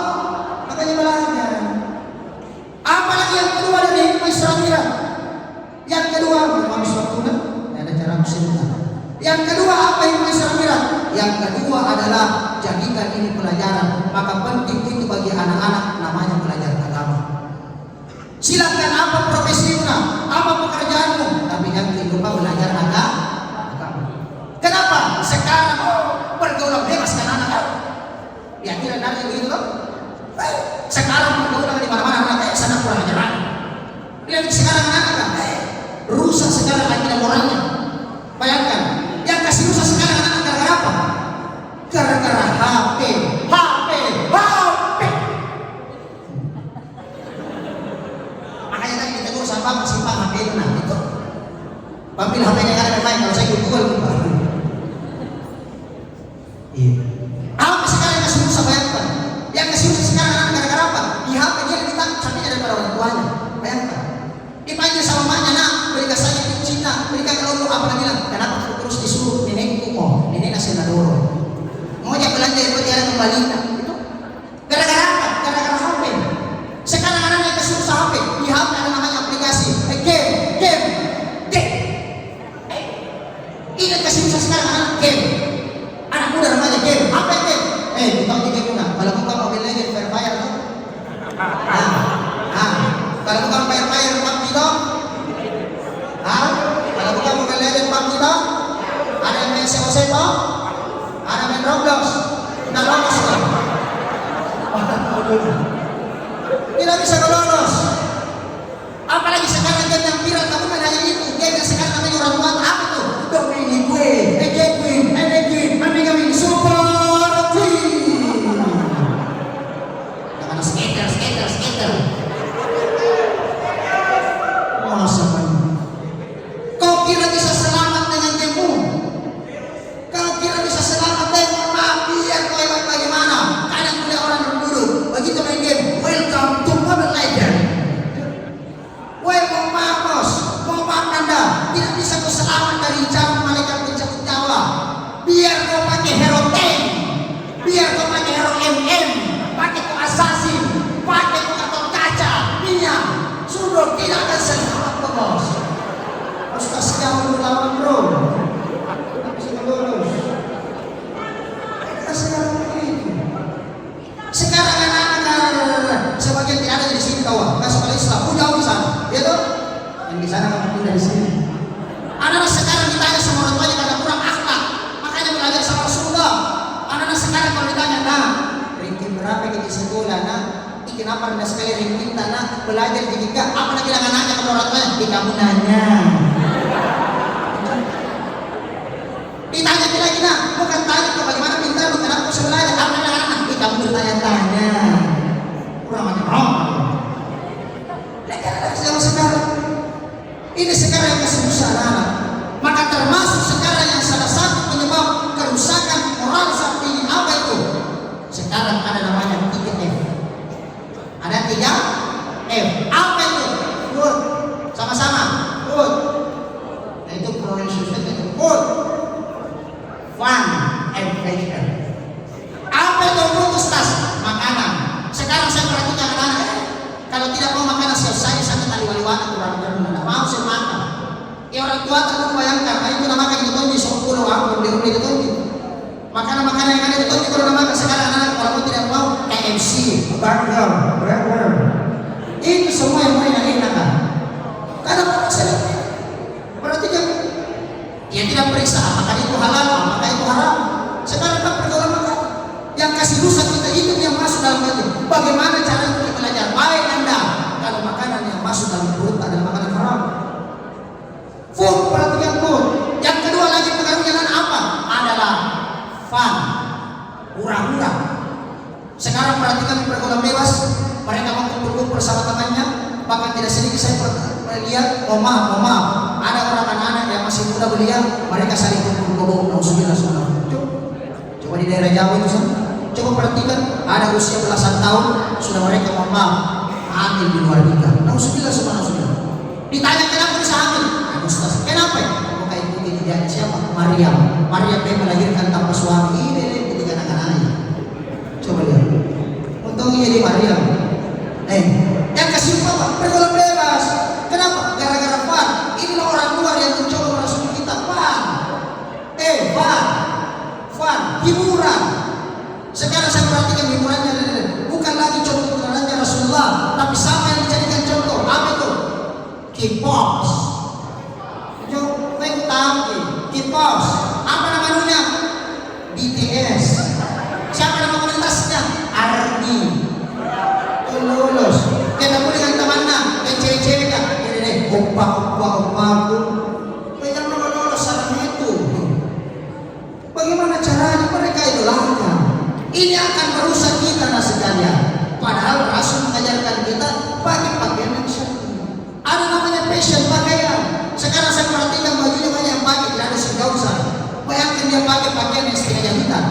Makanya belajar. Apalagi yang kedua dari hikmah Isra. Yang kedua, habis waktunya ada cara kesimpulan. Yang kedua apa hikmah Isra? Yang kedua adalah jadikan ini pelajaran. Maka penting itu bagi anak-anak, namanya belajar agama. Silakan apa profesimu, apa pekerjaanmu, tapi jangan lupa belajar agama. Kenapa? Sekarang pergaulan bebas kan anak-anak. Ya tidak ada begitu loh. Sekarang pergaulan di mana-mana anak sana kurang ajaran. Lihat sekarang anak-anak rusak sekarang akidah moralnya. Bayangkan, yang kasih rusak sekarang anak-anak gara-gara apa? Gara-gara HP. Makanya tadi ditegur sama simpan HP itu nah itu. Pambil HP-nya kan ada main, kalau saya Google gitu. Iya. Apa sekarang yang kasih rusak, bayangkan? Yang kasih rusak sekarang anak gara-gara apa? Di HP dia lebih takut sapinya daripada orang tuanya. Bayangkan. Dipanggil sama mamanya, nak berikan saya cinta, berikan kalau apa lagi bilang, kenapa terus disuruh nenekku mau, nenek nasi nadoro. Mau aja belanja itu dia kembali. Itu gara-gara apa? Gara-gara HP. Sekarang anak yang kasih rusak HP, di HP ada namanya aplikasi, game. Ini kasih rusak sekarang anak game. Anak muda remaja game, apa game? Kita tiga guna. Kalau bukan mobil legend Free Fire tuh. Kalau bukan Free Fire PUBG toh. Kalau bukan mobil legend PUBG toh. Ada yang main COC toh. Ada main Roblox. Tidak lolos toh. Tidak bisa lolos. Apalagi sekarang game yang viral, kamu kan hanya itu. Game yang sekarang namanya orang tua apa tuh? Domini gue, Amiga Super Team. Dengan skater. Masa kan? Kau kira bisa selamat dengan gamemu? Kau kira bisa selamat dengan biar kau hebat bagaimana? Kalian punya orang dulu. Begitu main game, welcome to Mobile Legends. Welcome Marcos, mau Anda tidak bisa kau selamat dari jarum malaikat pencabut nyawa. Biar kau pakai hero tank, biar kau pakai hero MM, pakai kau assassin, pakai kau atau kaca, minyak, sudah tidak akan selamat kau bos. Harus kasih jauh lawan bro, tak bisa lulus. Sekarang anak-anak sebagian tidak ada di sini kawan, nggak sekolah Islam, jauh di sana, ya toh? Yang di sana kamu pindah di sini. Anak-anak sekarang ditanya sama orang tuanya karena kurang akhlak, makanya belajar sama Rasulullah. Anak-anak sekarang kalau ditanya, nah, ranking berapa di sekolah, nah, kenapa rendah sekali ranking tanah belajar jika apa nak bilang anaknya kepada orang tuanya? Kamu nanya. Ditanya lagi, nah, bukan tanya kau bagaimana pintar, kenapa kau belajar? Apa nak anak? Kamu bertanya-tanya. Kurang ajar. Lihat sekarang. Ini sekarang yang kasih rusak anak. Maka termasuk sekarang yang salah satu penyebab kerusakan moral saat ini apa itu? Sekarang ada namanya 3F. Ada 3F. Apa itu? Good. Sama-sama. Good. Nah itu pronunciation itu good. Fun and pleasure. Apa itu fruitas? Makanan. Sekarang saya perhatikan anak-anak. Kalau tidak mau makan saya sakit wali-waliwana kurang tidak mau saya makan. Ya orang tua tak bayangkan, itu nama kayak gitu di Solo aku di rumah itu. Makanan-makanan yang ada itu kalau nama sekarang anak kalau tidak mau KFC, burger. Itu semua yang enak kan. Karena saya berarti dia tidak periksa apakah itu halal, apakah itu haram. Sekarang kan pergaulan makan yang kasih rusak kita itu yang masuk dalam hati. Bagaimana cara kita belajar? Baik Anda kalau masuk dalam perut adalah makanan haram. Food, perhatikan food. Yang kedua lagi pengaruhnya apa? Adalah fun, hura-hura. Sekarang perhatikan pergaulan bebas, mereka mengumpul bersama temannya, bahkan tidak sedikit saya lihat, oh maaf, ada orang anak-anak yang masih muda belia, mereka saling kumpul-kumpul, nauzubillah. Coba di daerah Jawa itu sana, coba perhatikan, ada usia belasan tahun, sudah mereka hamil di luar nikah. Nauzubillah, subhanallah. Ditanya kenapa bisa hamil? Ustaz, kenapa ya? Maka itu dia siapa? Maryam dia melahirkan tanpa suami, ini ketika anak-anaknya. Coba lihat. Untungnya di Maryam. Yang kasih apa? Pergaulan bebas. Kenapa? Gara-gara fun. Inilah orang luar yang mencoba merasuki kita fun. Fun, hiburan. Sekarang saya perhatikan hiburannya, bukan lagi contoh kenalannya Rasulullah, tapi sama yang dijadikan contoh. Apa itu? K-pop. K-pop. Apa namanya? BTS. Siapa nama komunitasnya? ARMY. Lulus. Ketemu dengan temannya, dan cewek-ceweknya. Ini opa-opa. Jangan lulus saran itu. Bagaimana caranya mereka idolakan? Ini akan merusak kita sekalian. Padahal Rasul mengajarkan kita pakai pakaian yang syar'i. Ada namanya fashion pakaian. Sekarang saya perhatikan bajunya banyak yang pakai, tidak ada segausa. Bayangkan dia pakai pakaian yang setengah hitam.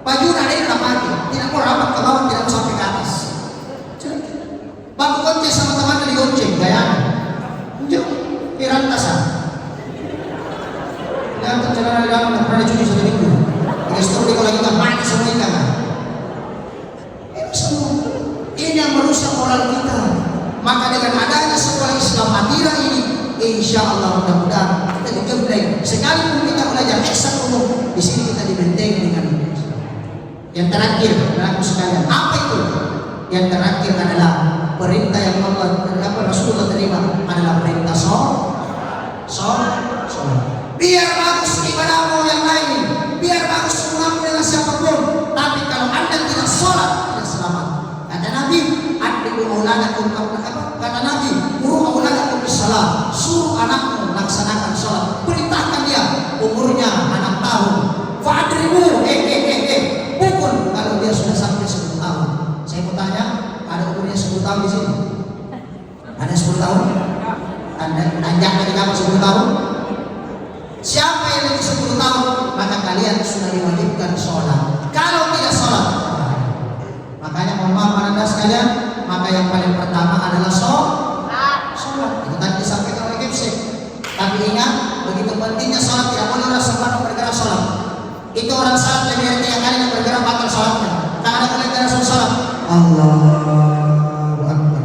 Baju ada yang tidak pakai, tidak mau rapat ke bawah, tidak mau sampai ke atas. Bangku gonceng sama temannya di gonceng, gayanya. Pirantasan. Lihat celana di dalam, pernah dicuci 1 minggu. Gestur di kalau kita pakai semua ikan. Ini semua. Ini yang merusak moral kita. Maka dengan adanya sekolah Islam Madinah ini, insya Allah mudah-mudahan kita digembleng. Sekalipun kita belajar eksak umum, di sini kita dibentengi dengan yang terakhir, anak sekalian. Apa itu? Yang terakhir adalah perintah yang Rasulullah terima adalah perintah sholat. Biar bagus ibadahmu yang lain, biar bagus hubunganmu dengan siapapun, tapi kalau anda tidak sholat, tidak selamat. Kata Nabi, kata Nabi, muru auladakum bis-shalah, suruh anakmu laksanakan sholat, perintahkan dia, umurnya 6 tahun, fa'adribu, pukul kalau dia sudah sampai 10 tahun. Saya mau tanya, ada umurnya 10 tahun di sini? Ada 10 tahun? Anda tanjaknya di kamar 10 tahun? Siapa yang lebih 10 tahun, maka kalian sudah diwajibkan sholat. Kalau tidak sholat, makanya mohon maaf Anda sekalian, maka yang paling pertama adalah sholat. Itu tadi disampaikan oleh Kipsek. Tapi ingat, begitu pentingnya sholat, tidak boleh orang sembarang bergerak sholat. Itu orang sholat lebih dari 3 kali yang bergerak batal sholatnya. Tak ada boleh bergerak sholat. Allahu Akbar.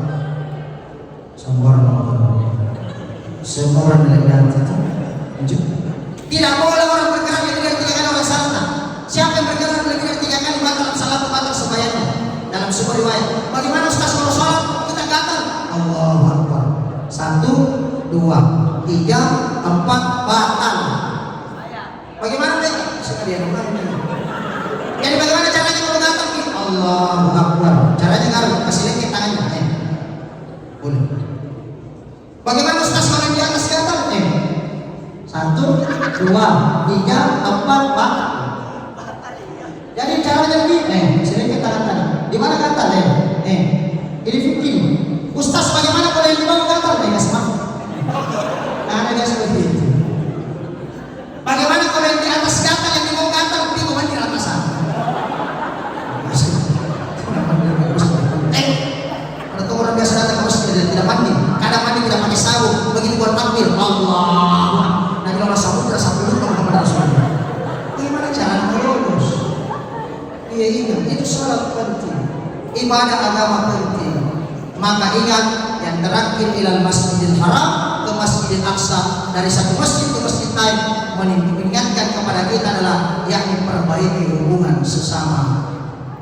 Semua orang melihat itu. Tidak boleh orang bergerak lebih dari 3 kali orang salat. Siapa yang bergerak lebih dari 3 kali batal salat, batal sembahyangnya. Dalam sebuah riwayat, bagaimana Ustaz kalau sholat kita gatal? Allahu Akbar. 1, 2, 3, 4 batal. Bagaimana deh? Sekalian jadi bagaimana caranya kalau gatal? Allahu Akbar. Caranya ngaruh, kasih lagi tangannya. Boleh. Bagaimana Ustaz kalau di atas gatal? 1, 2, 3, 4 batal. Jadi caranya begini, sini tangan tadi. Di mana gatal ini fikir. Ustaz bagaimana kalau yang di bawah gatal? Nggak semangat. Nah, ada seperti itu. Bagaimana kalau yang di atas gatal, yang di bawah gatal? Itu kan di atas sana. Ada tuh orang biasa datang ke masjid tidak mandi. Kadang mandi tidak pakai sabun, begitu buat tampil. Allah. Nanti kalau sabun tidak sabun kalau kepada Rasulullah. Bagaimana cara melulus? Iya ingat, itu sholat penting, ibadah agama penting. Maka ingat, yang terakhir ilal masjidil haram ke masjidil aqsa, dari satu masjid ke masjid lain, mengingatkan kepada kita adalah yakni perbaiki hubungan sesama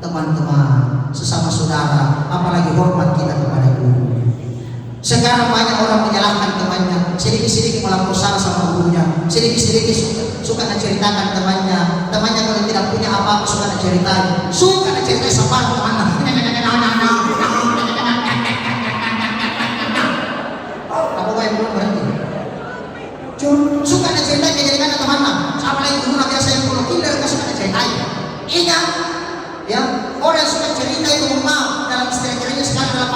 teman-teman, sesama saudara, apalagi hormat kita kepada guru. Sekarang banyak orang menyalahkan temannya, sedikit-sedikit melapor salah sama gurunya, sedikit-sedikit suka menceritakan temannya kalau tidak punya apa-apa suka menceritakan sama temannya. Ya, orang yang suka cerita itu memang dalam istilah-istilahnya sekarang adalah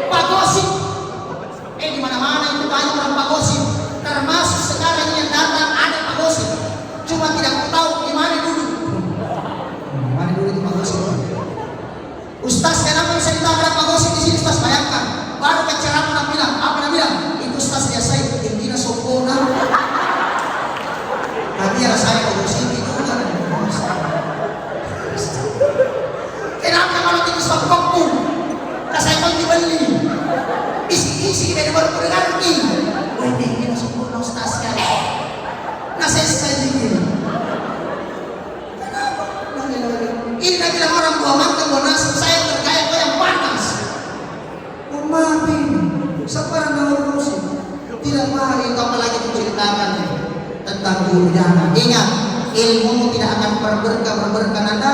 pagosip. Di mana-mana itu banyak orang pagosip. Termasuk sekarang ini yang datang ada pagosip. Cuma tidak tahu di mana dulu. Mana dulu itu pagosip. Ustaz, kenapa bisa ditambah ada pagosip di sini? Ustaz, bayangkan. Baru ceramah bilang, apa dia bilang? Itu Ustaz dia saya yang tidak sempurna. Tapi ya saya pagosip itu kan. Kenapa kalau tidak sempurna? Saya mau dibeli. Isi dari baru berganti. Wah, ini sempurna Ustaz ya. Nasi sekali ini. Kenapa? Ini lagi orang buah makan buah nasi. Saya terkaya kau yang panas. Mati. Sekarang nama musik. Tidak mahal itu apalagi menceritakan tentang guru. Jangan ingat, ilmu tidak akan berberkah Anda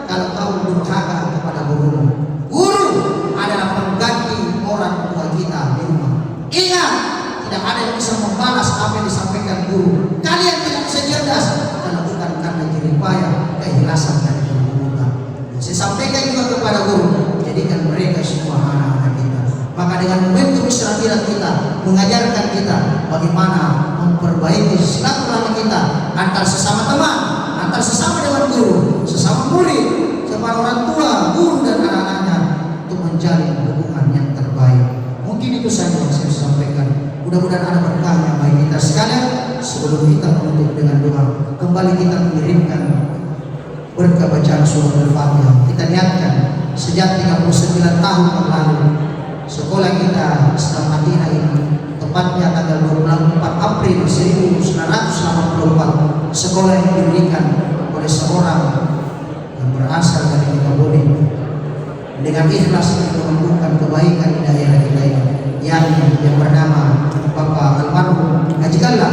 kalau kau durhaka kepada guru. Guru adalah pengganti orang tua kita di rumah. Ingat, tidak ada yang bisa membalas apa yang disampaikan guru. Kalian tidak bisa cerdas kalau bukan karena jerih payah, keikhlasan dan kemuliaan. Saya sampaikan juga kepada guru, jadikan mereka semua anak-anak kita. Maka dengan momentum istirahat kita, mengajarkan kita bagaimana memperbaiki silaturahmi kita antar sesama teman, antar sesama dengan guru, sesama murid, sama orang tua, guru dan anak-anaknya untuk menjalin hubungan yang terbaik. Mungkin itu saja yang saya sampaikan. Mudah-mudahan ada berkahnya bagi kita sekalian. Sebelum kita menutup dengan doa, kembali kita mengirimkan berkah bacaan surah Al-Fatihah. Kita niatkan sejak 39 tahun yang lalu sekolah kita Islam Madinah ini, tepatnya tanggal 24 April 1984, sekolah yang didirikan oleh seorang yang berasal dari Kibaboni dengan ikhlas untuk membuka kebaikan di daerah kita ini, yang bernama Bapak Almarhum Haji Galla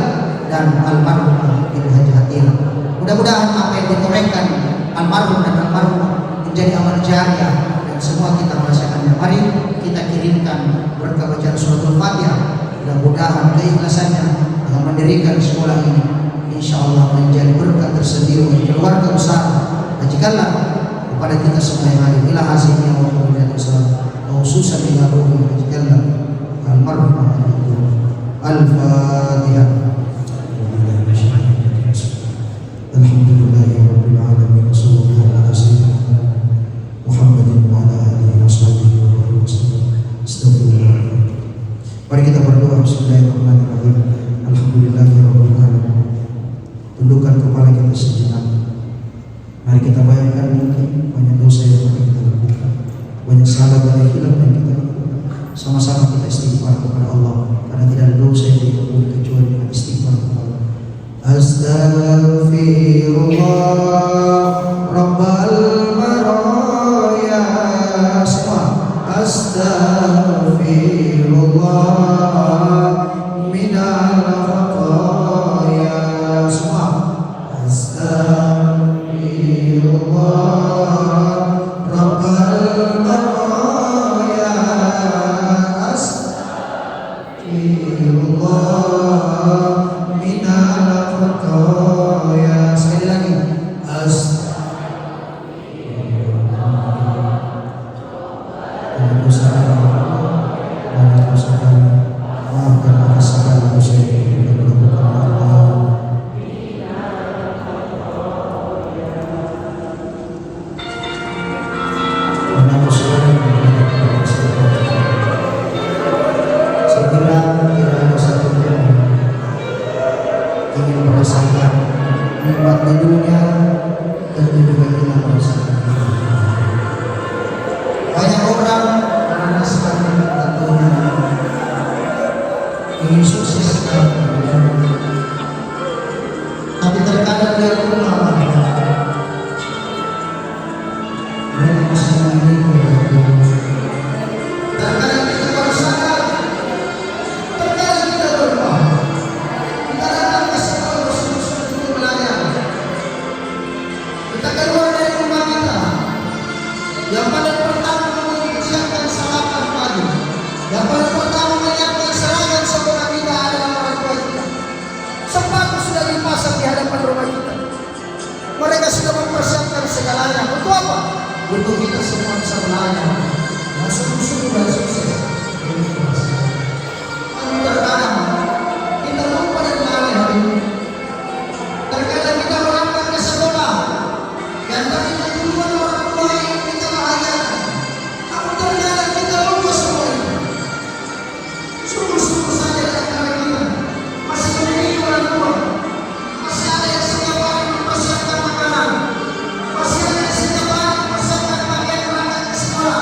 dan Almarhum Ibu Haji Hatila. Mudah-mudahan apa yang ditorehkan almarhum dan almarhum menjadi amal jariah dan semua kita merasakannya. Mari kita kirimkan berkah bacaan surah Al-Fatihah. Mudah-mudahan keikhlasannya dengan mendirikan sekolah ini insya Allah menjadi berkah tersendiri bagi keluarga besar Haji Galla, kepada kita semua yang hadir. Ila hasilnya wa qulatu salam khususan ila ruhi Haji Galla almarhum Al-Fatihah. Alhamdulillahirabbil alamin, wassallallahu ala sayyidina Muhammadin wa ala alihi washabihi wa sallam. Astagfirullah. Mari kita berdoa. Bismillahirrahmanirrahim. Alhamdulillahirabbil alamin. Tundukkan kepala kita sejenak. Mari kita bayangkan mungkin banyak dosa yang pernah kita lakukan, banyak salah, banyak hilaf yang kita lakukan. Sama-sama kita istighfar kepada Allah, karena tidak ada dosa yang diampuni kecuali dengan istighfar kepada Allah. Astaghfirullah Rabbal maraya. Semua astaghfirullah minal khataya. Semua astaghfirullah Rabbal maraya. Astaghfirullah minal khataya. Sekali lagi, ingin merasakan nikmat di dunia, tentu juga kita merasakan. Banyak orang merasakan tentunya ingin sukses dalam hidup, tapi terkadang dia lupa mereka masih memiliki hidup. Terkadang kita baru sadar, terkadang kita lupa. Kita datang ke sekolah bersungguh-sungguh untuk belajar. Kita keluar dari rumah kita, yang paling pertama menyiapkan sarapan pagi, yang paling pertama menyiapkan seragam sekolah kita adalah orang tua sebelahnya yang sungguh-sungguh dan sukses. Terkadang kita lupa dan lalai hari ini. Terkadang kita melangkah ke sekolah yang tadinya tujuan orang tua yang kita bahagiakan, namun ternyata kita lupa semua itu. Sungguh-sungguh saja di antara kita masih memiliki orang tua, masih ada yang setiap hari mempersiapkan makanan, masih ada yang setiap hari mempersiapkan pakaian berangkat ke sekolah,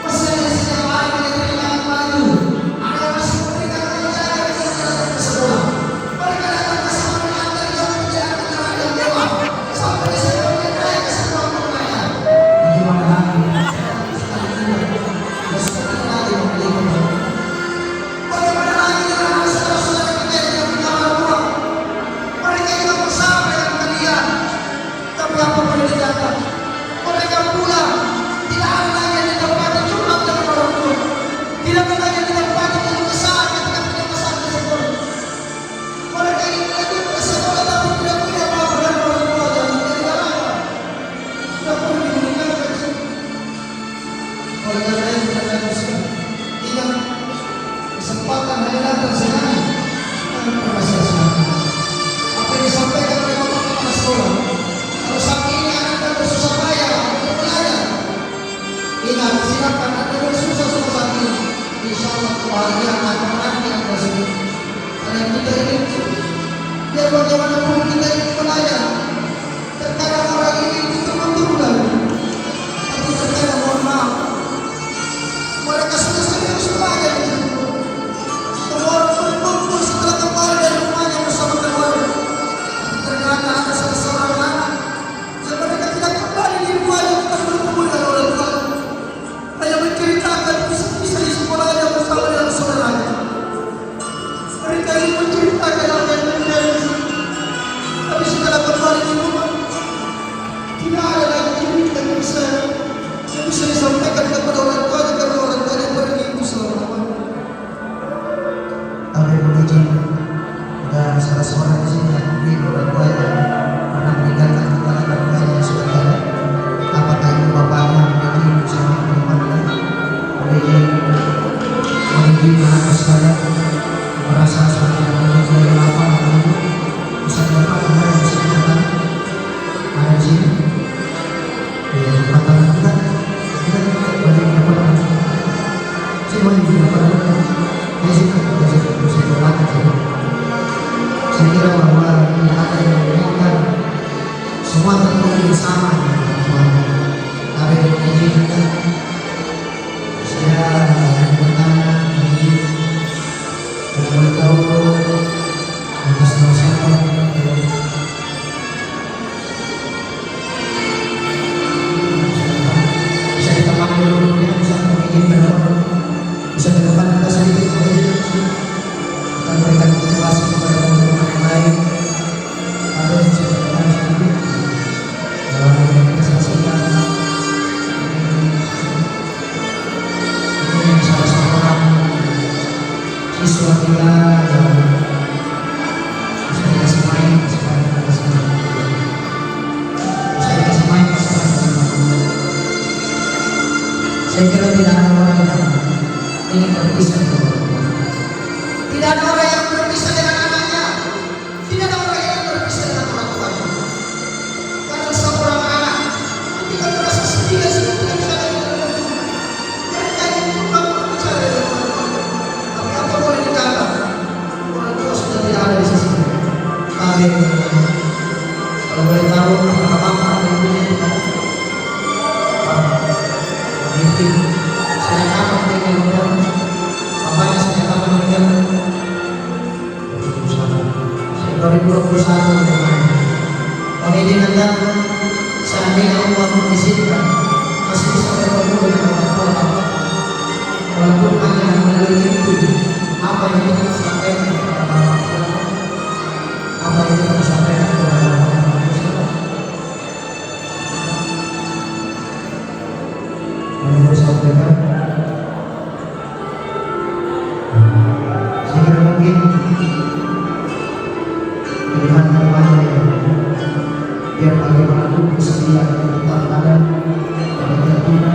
masih ada yang setiap hari menyetrikakan baju, ada yang masih memberikan pelajaran ketika datang ke sekolah. Mereka datang ke sekolah mengantar jam pelajaran kendaraan yang mewah sampai di sana mereka ke sekolah berlayar. Bagaimana lagi? Dan seperti lagi memiliki. Bagaimana lagi dengan saudara-saudara kita yang tidak punya orang tua? Mereka juga bersama dengan kalian, tapi apa boleh dikatakan? Mereka pulang, tidak ada lagi yang didapati curhat dengan orang tua, tidak ada lagi yang didapati keluh kesah ketika punya masalah di sekolah. Mereka ingin lanjut ke sekolah tapi tidak punya apa-apa dari orang tua dan menjadi apa? Sudah perlu dimeninggalkan sih. Oleh karena itu kita harus ingat kesempatan hanya datang sekali. Jangan pernah sia-siakan. Apa yang disampaikan oleh bapak kepala sekolah, kalau saat ini anak bersusah payah untuk belajar, ingat, silakan Anda bersusah saat ini. Insya Allah kebahagiaan akan menanti Anda sendiri. Karena kita ini biar bagaimanapun kita ini belajar. Terkadang orang ini itu menurunkan, tapi terkadang mohon maaf, mereka sudah serius belajar. Semua orang berkumpul setelah kembali dari rumahnya bersama keluarga. Ternyata ada salah seorang anak yang mereka tidak kembali di rumahnya bukan berkumpul dengan orang tua, hanya menceritakan kisah-kisah di sekolahnya bersama dengan saudaranya. Mereka ingin menceritakan apa yang terjadi, tapi setelah kembali di rumah tidak ada lagi cerita yang bisa disampaikan kepada orang tua karena orang tua yang pergi itu selama-lamanya. Tapi begitu dan salah seorang di sini yang mungkin orang tua yang pernah meninggalkan kepala dan tuanya yang sudah ada. Apakah ibu bapaknya memiliki sama bagaimana? Memiliki anak sekalian merasa seperti yang memiliki apa itu bisa dapat ada yang bisa dikatakan ada di sini. Kata kita balik dapat semua yang dapat saya kira bahwa tidak ada yang memberikan, semua terpenuhi sama dengan Tuhan. Tapi ini juga saya bertanya ini tidak boleh tahu atas dosa bisa ditambah dulu ya, bisa menginginkan bisa ke depan kita sedikit kita berikan motivasi kepada teman-teman yang lain. Ada yang bisa kita sedikit dalam kita saksikan ini salah seorang siswa kita yang bisa dikasih main sekarang kita semua bisa dikasih main sekarang kita. Saya kira tidak ada orang yang ingin berpisah dengan orang tua. Tidak ada orang yang berpisah dengan anaknya. Tidak ada orang yang berpisah dengan orang tuanya. Karena seorang anak ketika merasa sedih dan sudah tidak bisa lagi berbuat, mereka ingin pulang berbicara dengan orang tuanya. Tapi apa boleh dikatakan? Orang tua sudah tidak ada di sisi. Tapi kalau boleh tahu apakah bapak atau ibunya itu tahu? Mungkin saya akan mendengar orang bapaknya sejak kapan meninggal? 2021 ini Anda seandainya Allah mengizinkan masih bisa bertemu dengan orang tua Bapak, walaupun hanya melalui itu, apa yang kita sampaikan kepada Bapak, apa yang kita sampaikan kepada Bapak. Yang sampaikan saya kira mungkin pilihan namanya biar bagaimanapun kesedihan yang tetap ada pada tentunya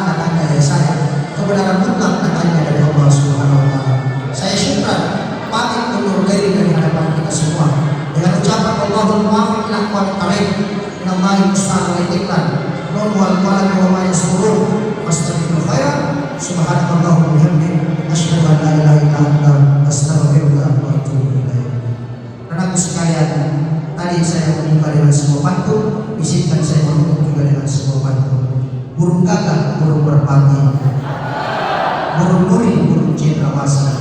katanya ya saya, kebenaran mutlak katanya dari Allah Subhanahu wa taala. Saya syukran pamit undur diri dari hadapan kita semua dengan ucapan Allahul muwaffiq ila aqwamit thariq. Innallaha musta'an wa itiklan. Nun wal qalam wa ma yasturun. Fastaghfirul khairan. Subhanakallahumma wa bihamdik asyhadu an la ilaha illa anta astaghfiruka wa atubu ilaik. Anakku sekalian, tadi saya membuka dengan sebuah pantun, izinkan saya menutup juga dengan sebuah pantun. Burung gagak, burung merpati, burung nuri, burung cendrawasih.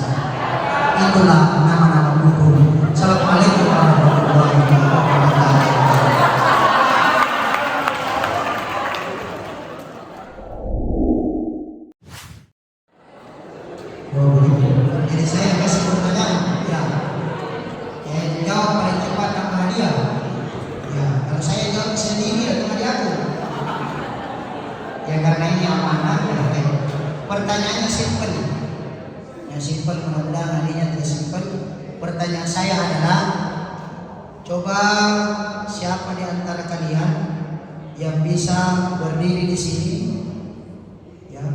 Itulah nama-nama burung. Assalamualaikum warahmatullahi wabarakatuh. Oh begitu. Jadi saya kasih pertanyaan, ya. Yang jawab paling cepat nama hadiah. Ya, kalau saya jawab sendiri atau hadiah aku. Ya karena ini amanah ya. Pertanyaannya simpel. Yang simpel mudah-mudahan hadiahnya tidak simpel. Pertanyaan saya adalah, coba siapa di antara kalian yang bisa berdiri di sini, ya,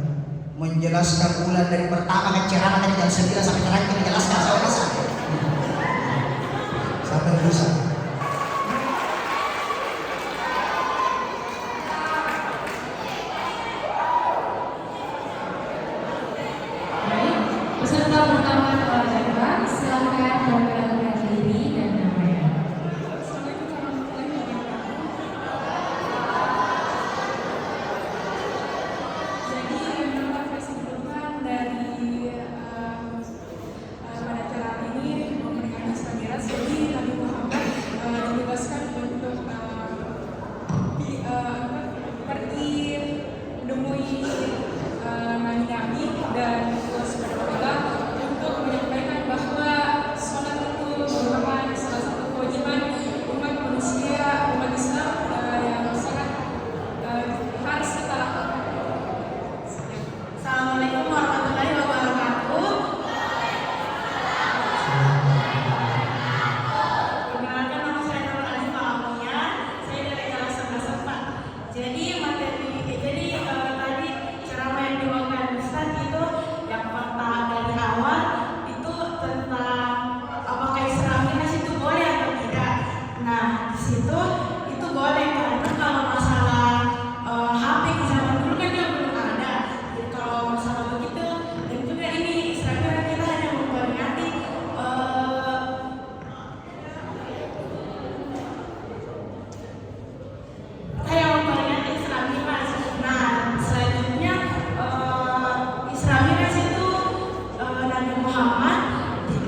menjelaskan ulang dari pertama kan ceramah tadi jam 9 sampai terakhir menjelaskan saya bisa. Siapa yang bisa? Baik, peserta pertama Jawa, silakan memperkenalkan diri dan namanya. Jadi nama Fesiluhan dari pada acara ini memberikan Samira. Jadi Nabi Muhammad dibebaskan untuk pergi menemui nabi-nabi dan Allah untuk menyampaikan bahwa sholat itu merupakan salah satu kewajiban umat manusia, umat Islam yang sangat harus kita lakukan. Assalamualaikum warahmatullahi wabarakatuh. Perkenalkan, nama saya Nurul Alifah Amuya. Saya dari kelas 11 4. Jadi tadi ceramah yang dibawakan Ustaz itu yang pertama dari awal itu tentang apakah Islaminas itu boleh atau tidak. Nah di situ itu boleh karena kalau masalah HP di zaman dulu kan dia belum ada. Jadi kalau masalah begitu, dan juga ini Islaminas kita hanya memperingati Islaminas. Nah selanjutnya Islaminas itu Nabi Muhammad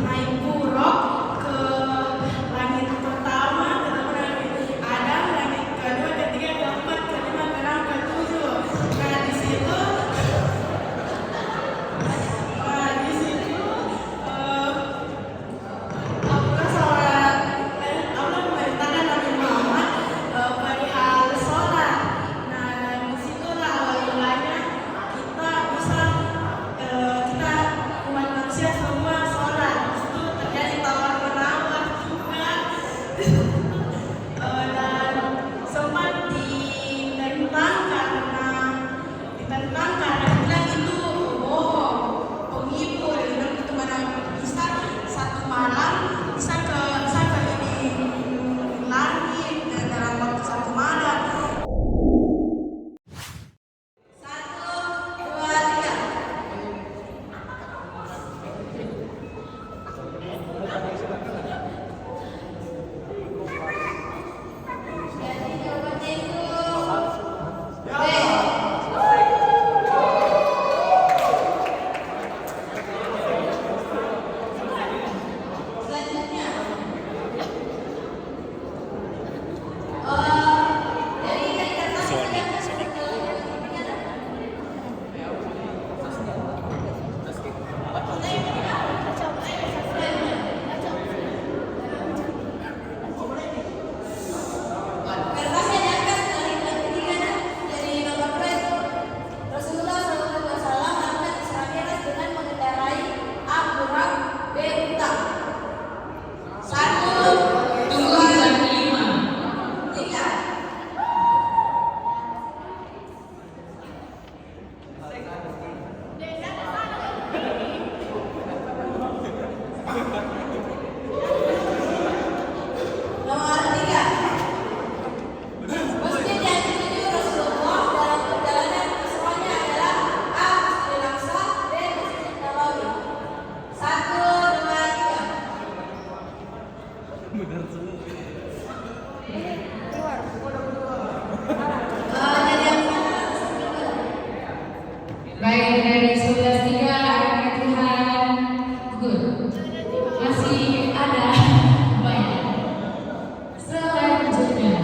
naik buruk ke langit pertama, ketemu Nabi Adam, langit kedua, ketiga, keempat, kelima, keenam, ketujuh. Nah di situ Allah memerintahkan Nabi Muhammad perihal sholat. Nah dari situlah awal mulanya kita bisa kita umat manusia semua sholat. Di situ terjadi tawar menawar juga dan sempat ditentang karena bilang itu bohong, penipu, dan bilang itu mana bisa satu malam bisa ke ini langit dalam waktu satu malam. 1, 2, 3. Jadi jawabannya itu B. Baik, dari 11.3 ada Tuhan. Good. Masih ada banyak. Selanjutnya.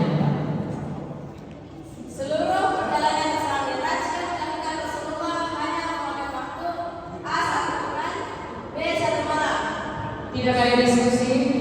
Seluruh perjalanan Isra Mi'raj yang dilakukan Rasulullah hanya memakan waktu A. 1 bulan, B. 1 malam. Tidak ada diskusi.